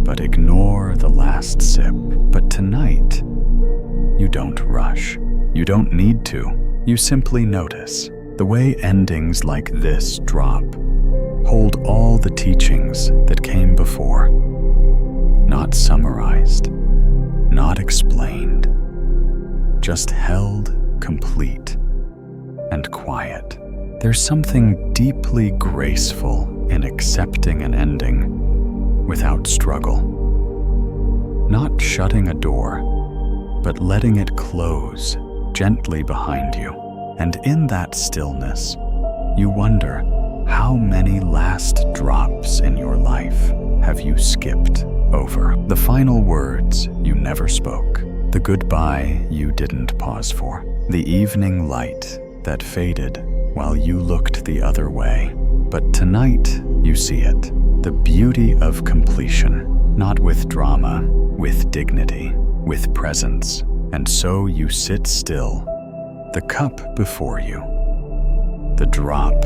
but ignore the last sip? But tonight, you don't rush. You don't need to. You simply notice. The way endings like this drop hold all the teachings that came before, not summarized, not explained, just held complete and quiet. There's something deeply graceful in accepting an ending without struggle. Not shutting a door, but letting it close gently behind you. And in that stillness, you wonder, how many last drops in your life have you skipped over? The final words you never spoke, the goodbye you didn't pause for, the evening light that faded while you looked the other way. But tonight, you see it, the beauty of completion, not with drama, with dignity, with presence. And so you sit still, the cup before you, the drop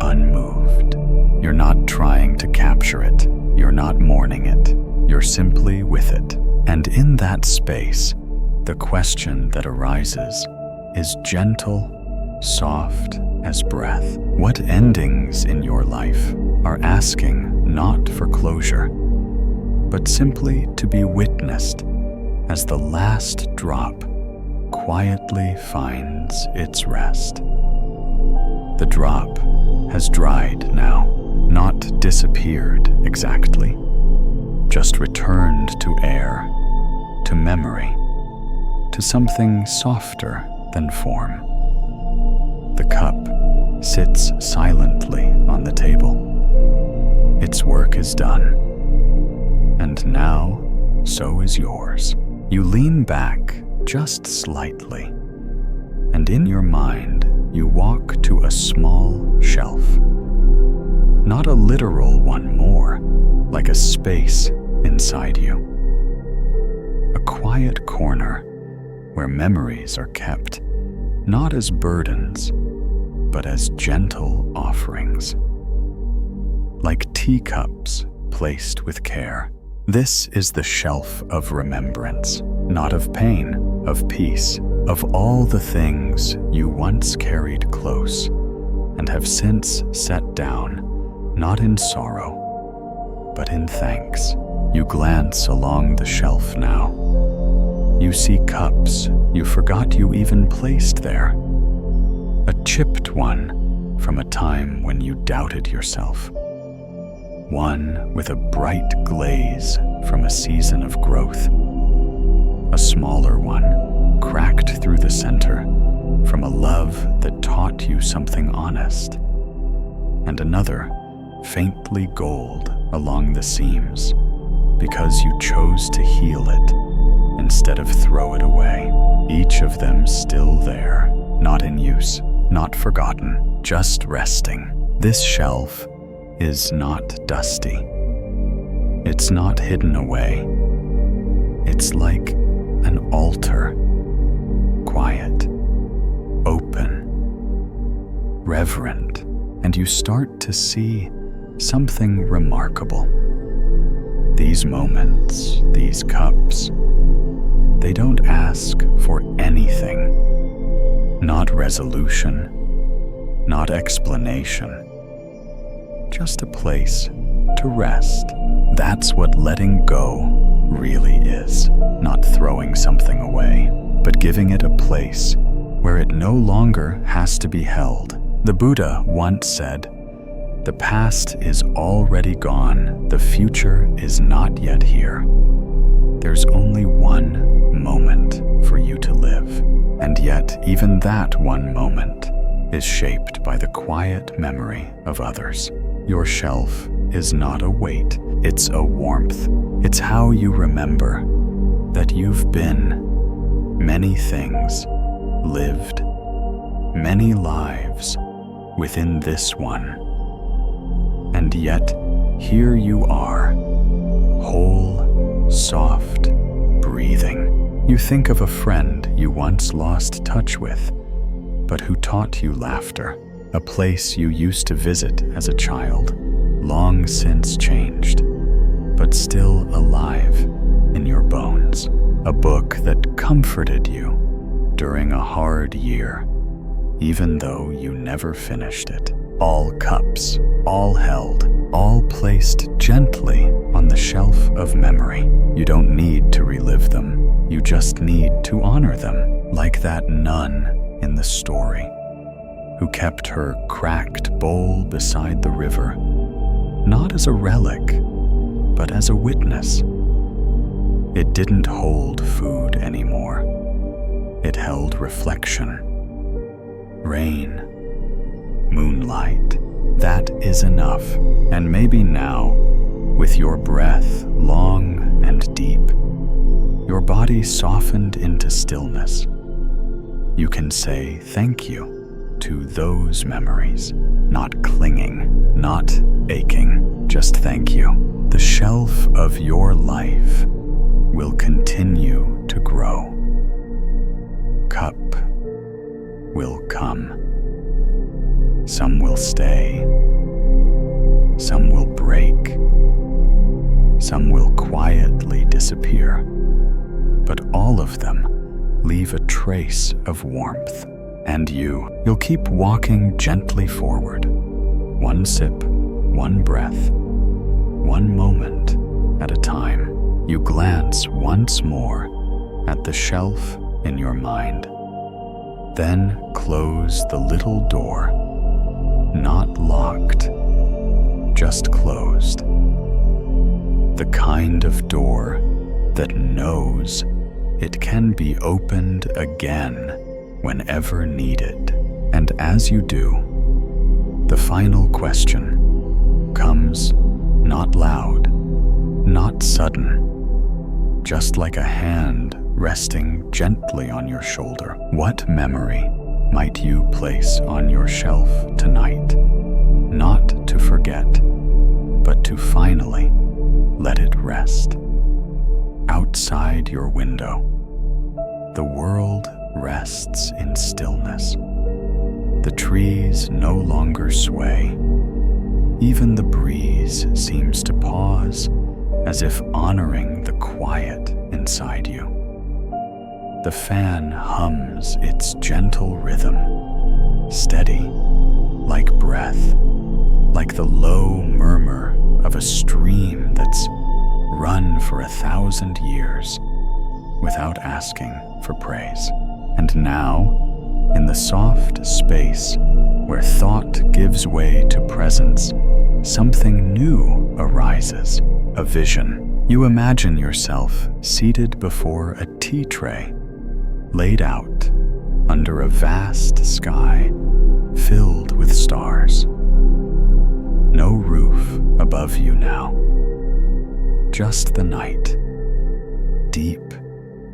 unmoved. You're not trying to capture it. You're not mourning it. You're simply with it. And in that space, the question that arises is gentle, soft as breath. What endings in your life are asking not for closure, but simply to be witnessed as the last drop quietly finds its rest? The drop has dried now, not disappeared exactly, just returned to air to memory, to something softer than form. The cup sits silently on the table. Its work is done. And now, so is yours. You lean back just slightly, and in your mind, you walk to a small shelf. Not a literal one, more like a space inside you. A quiet corner where memories are kept, not as burdens, but as gentle offerings. Like teacups placed with care, this is the shelf of remembrance, not of pain, of peace, of all the things you once carried close and have since set down, not in sorrow, but in thanks. You glance along the shelf now. You see cups you forgot you even placed there. A chipped one from a time when you doubted yourself. One with a bright glaze from a season of growth. A smaller one, cracked through the center from a love that taught you something honest. And another, faintly gold along the seams, because you chose to heal it instead of throw it away. Each of them still there, not in use, not forgotten, just resting. This shelf is not dusty. It's not hidden away. It's like an altar, quiet, open, reverent, and you start to see something remarkable. These moments, these cups, they don't ask for anything. Not resolution, not explanation. Just a place to rest. That's what letting go really is. Not throwing something away, but giving it a place where it no longer has to be held. The Buddha once said, "The past is already gone. The future is not yet here. There's only one moment for you to live." And yet, even that one moment is shaped by the quiet memory of others. Your shelf is not a weight, it's a warmth. It's how you remember that you've been many things, lived many lives within this one. And yet, here you are, whole, soft, breathing. You think of a friend you once lost touch with, but who taught you laughter. A place you used to visit as a child, long since changed, but still alive in your bones. A book that comforted you during a hard year, even though you never finished it. All cups, all held, all placed gently on the shelf of memory. You don't need to relive them. You just need to honor them, like that nun in the story, who kept her cracked bowl beside the river, not as a relic, but as a witness. It didn't hold food anymore. It held reflection, rain, moonlight. That is enough. And maybe now, with your breath long and deep, your body softened into stillness, you can say thank you to those memories, not clinging, not aching, just thank you. The shelf of your life will continue to grow. Cup will come. Some will stay. Some will break. Some will quietly disappear. But all of them leave a trace of warmth. And you'll keep walking gently forward, one sip, one breath, one moment at a time. You glance once more at the shelf in your mind, then close the little door, not locked, just closed. The kind of door that knows it can be opened again whenever needed. And as you do, the final question comes not loud, not sudden, just like a hand resting gently on your shoulder. What memory might you place on your shelf tonight? Not to forget, but to finally let it rest. Outside your window, the world rests in stillness. The trees no longer sway. Even the breeze seems to pause, as if honoring the quiet inside you. The fan hums its gentle rhythm, steady, like breath, like the low murmur of a stream that's run for 1,000 years without asking for praise. And now, in the soft space where thought gives way to presence, something new arises, a vision. You imagine yourself seated before a tea tray, laid out under a vast sky filled with stars. No roof above you now, just the night, deep,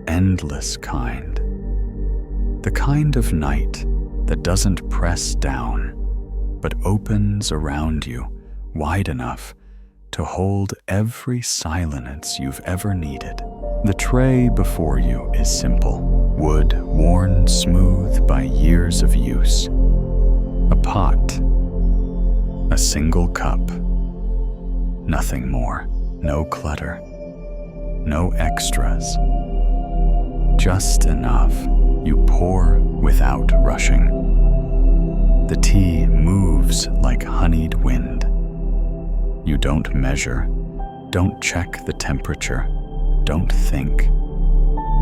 endless kind. The kind of night that doesn't press down, but opens around you wide enough to hold every silence you've ever needed. The tray before you is simple, wood worn smooth by years of use. A pot, a single cup, nothing more. No clutter, no extras. Just enough you pour without rushing. The tea moves like honeyed wind. You don't measure, don't check the temperature, don't think.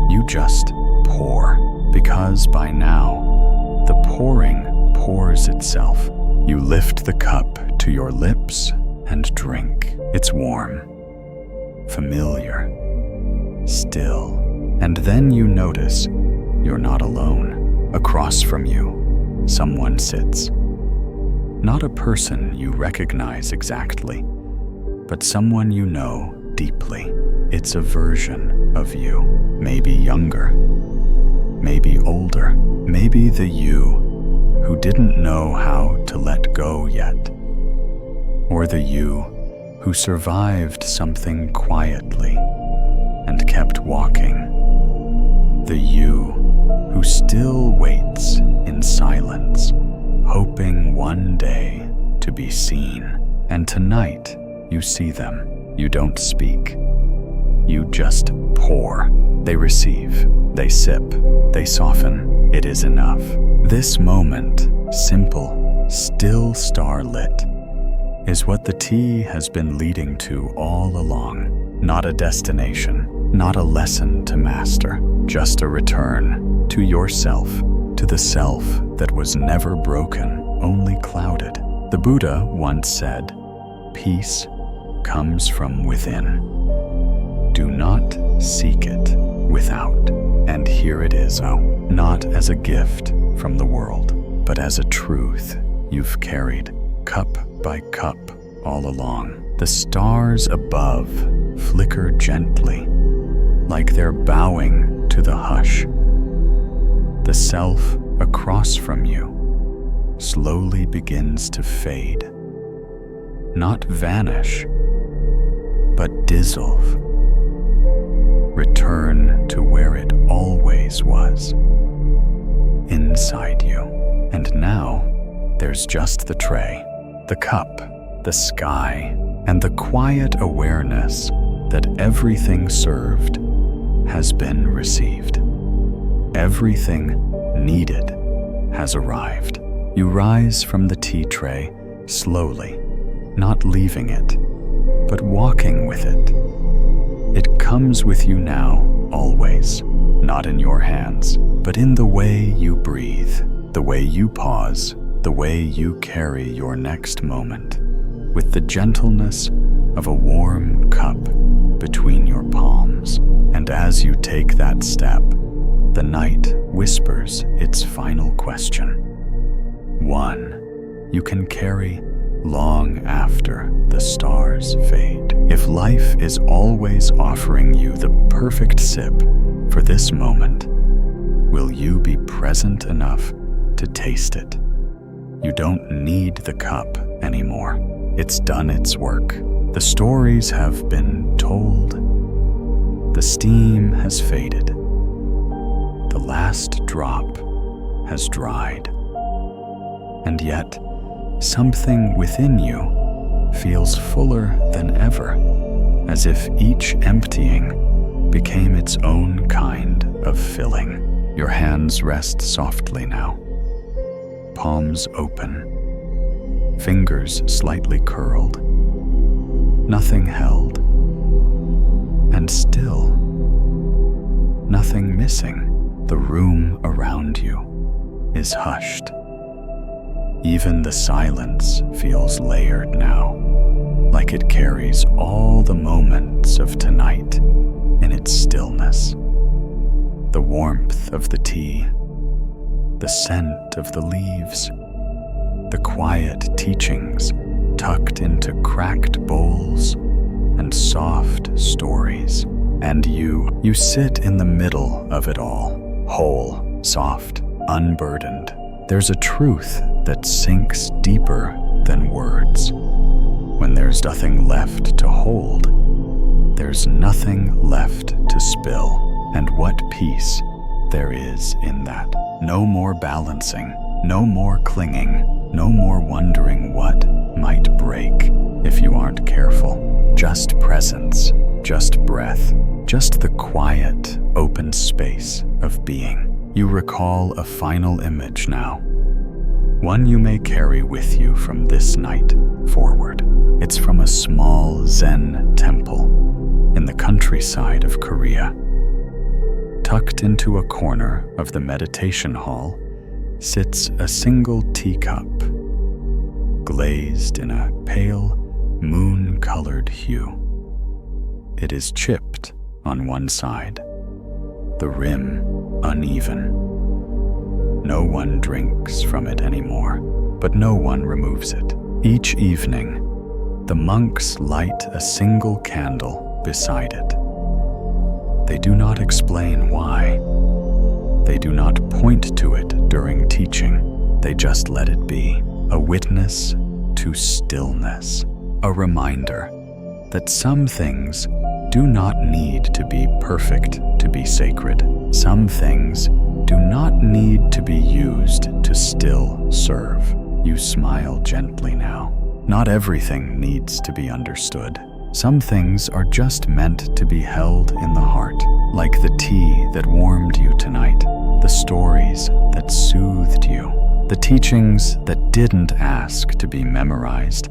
You just pour, because by now, the pouring pours itself. You lift the cup to your lips and drink. It's warm, familiar, still. And then you notice you're not alone. Across from you, someone sits. Not a person you recognize exactly, but someone you know deeply. It's a version of you, maybe younger, maybe older, maybe the you who didn't know how to let go yet, or the you who survived something quietly and kept walking. The you who still waits in silence, hoping one day to be seen. And tonight, you see them. You don't speak. You just pour. They receive. They sip. They soften. It is enough. This moment, simple, still starlit, is what the tea has been leading to all along. Not a destination, not a lesson to master, just a return to yourself, to the self that was never broken, only clouded. The Buddha once said, "Peace comes from within. Do not seek it without." And here it is, not as a gift from the world, but as a truth you've carried, cup by cup, all along. The stars above flicker gently, like they're bowing to the hush. The self across from you slowly begins to fade. Not vanish, but dissolve. Return to where it always was, inside you. And now, there's just the tray, the cup, the sky, and the quiet awareness that everything served has been received. Everything needed has arrived. You rise from the tea tray slowly, not leaving it, but walking with it. It comes with you now, always, not in your hands, but in the way you breathe, the way you pause, the way you carry your next moment, with the gentleness of a warm cup between your palms. And as you take that step, the night whispers its final question. One you can carry long after the stars fade. If life is always offering you the perfect sip for this moment, will you be present enough to taste it? You don't need the cup anymore. It's done its work. The stories have been told. The steam has faded. The last drop has dried. And yet, something within you feels fuller than ever, as if each emptying became its own kind of filling. Your hands rest softly now, palms open, fingers slightly curled, nothing held, and still nothing missing. The room around you is hushed. Even the silence feels layered now, like it carries all the moments of tonight in its stillness. The warmth of the tea, the scent of the leaves, the quiet teachings tucked into cracked bowls and soft stories. And you sit in the middle of it all, whole, soft, unburdened. There's a truth that sinks deeper than words. When there's nothing left to hold, there's nothing left to spill. And what peace there is in that. No more balancing, no more clinging, no more wondering what might break if you aren't careful. Just presence, just breath, just the quiet, open space of being. You recall a final image now, one you may carry with you from this night forward. It's from a small Zen temple in the countryside of Korea. Tucked into a corner of the meditation hall sits a single teacup, glazed in a pale, moon-colored hue. It is chipped on one side, the rim uneven. No one drinks from it anymore, but no one removes it. Each evening, the monks light a single candle beside it. They do not explain why. They do not point to it during teaching. They just let it be, a witness to stillness, a reminder that some things do not need to be perfect to be sacred. Some things do not need to be used to still serve. You smile gently now. Not everything needs to be understood. Some things are just meant to be held in the heart, like the tea that warmed you tonight, the stories that soothed you, the teachings that didn't ask to be memorized,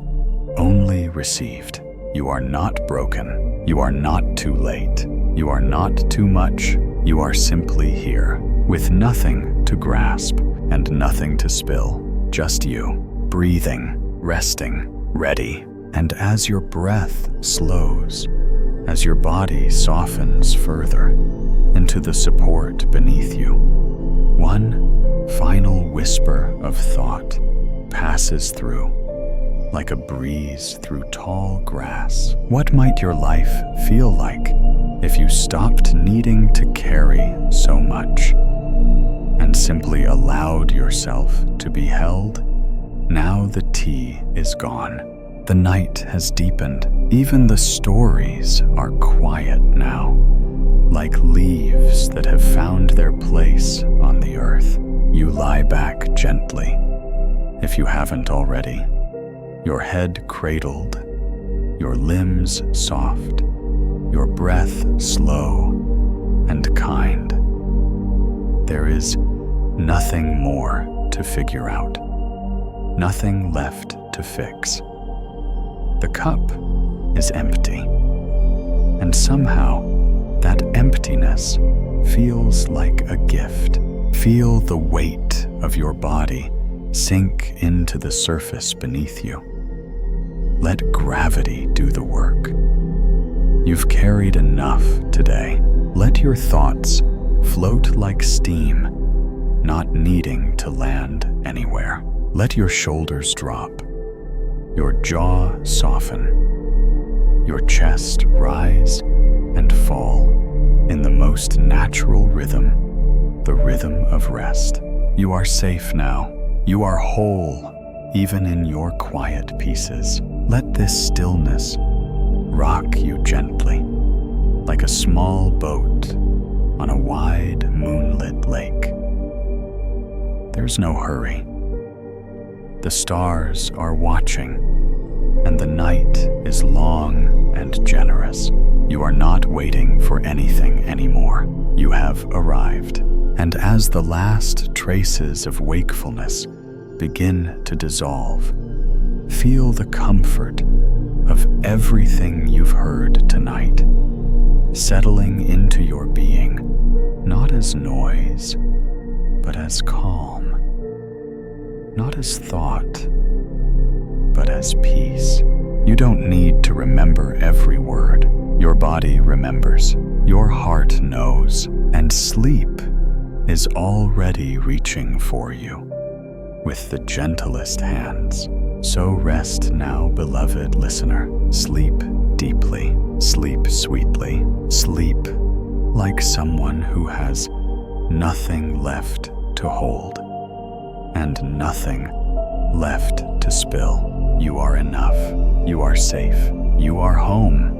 only received. You are not broken. You are not too late. You are not too much. You are simply here, with nothing to grasp and nothing to spill. Just you, breathing, resting, ready. And as your breath slows, as your body softens further into the support beneath you, one final whisper of thought passes through, like a breeze through tall grass. What might your life feel like if you stopped needing to carry so much and simply allowed yourself to be held? Now the tea is gone. The night has deepened. Even the stories are quiet now, like leaves that have found their place on the earth. You lie back gently, if you haven't already, your head cradled, your limbs soft, your breath slow and kind. There is nothing more to figure out, nothing left to fix. The cup is empty, and somehow that emptiness feels like a gift. Feel the weight of your body sink into the surface beneath you. Let gravity do the work. You've carried enough today. Let your thoughts float like steam, not needing to land anywhere. Let your shoulders drop, your jaw soften, your chest rise and fall in the most natural rhythm, the rhythm of rest. You are safe now. You are whole, even in your quiet pieces. Let this stillness rock you gently, like a small boat on a wide, moonlit lake. There's no hurry. The stars are watching, and the night is long and generous. You are not waiting for anything anymore. You have arrived. And as the last traces of wakefulness begin to dissolve, feel the comfort of everything you've heard tonight, settling into your being, not as noise, but as calm, not as thought, but as peace. You don't need to remember every word. Your body remembers, your heart knows, and sleep is already reaching for you with the gentlest hands. So rest now, beloved listener. Sleep deeply, sleep sweetly, sleep like someone who has nothing left to hold and nothing left to spill. You are enough. You are safe. You are home.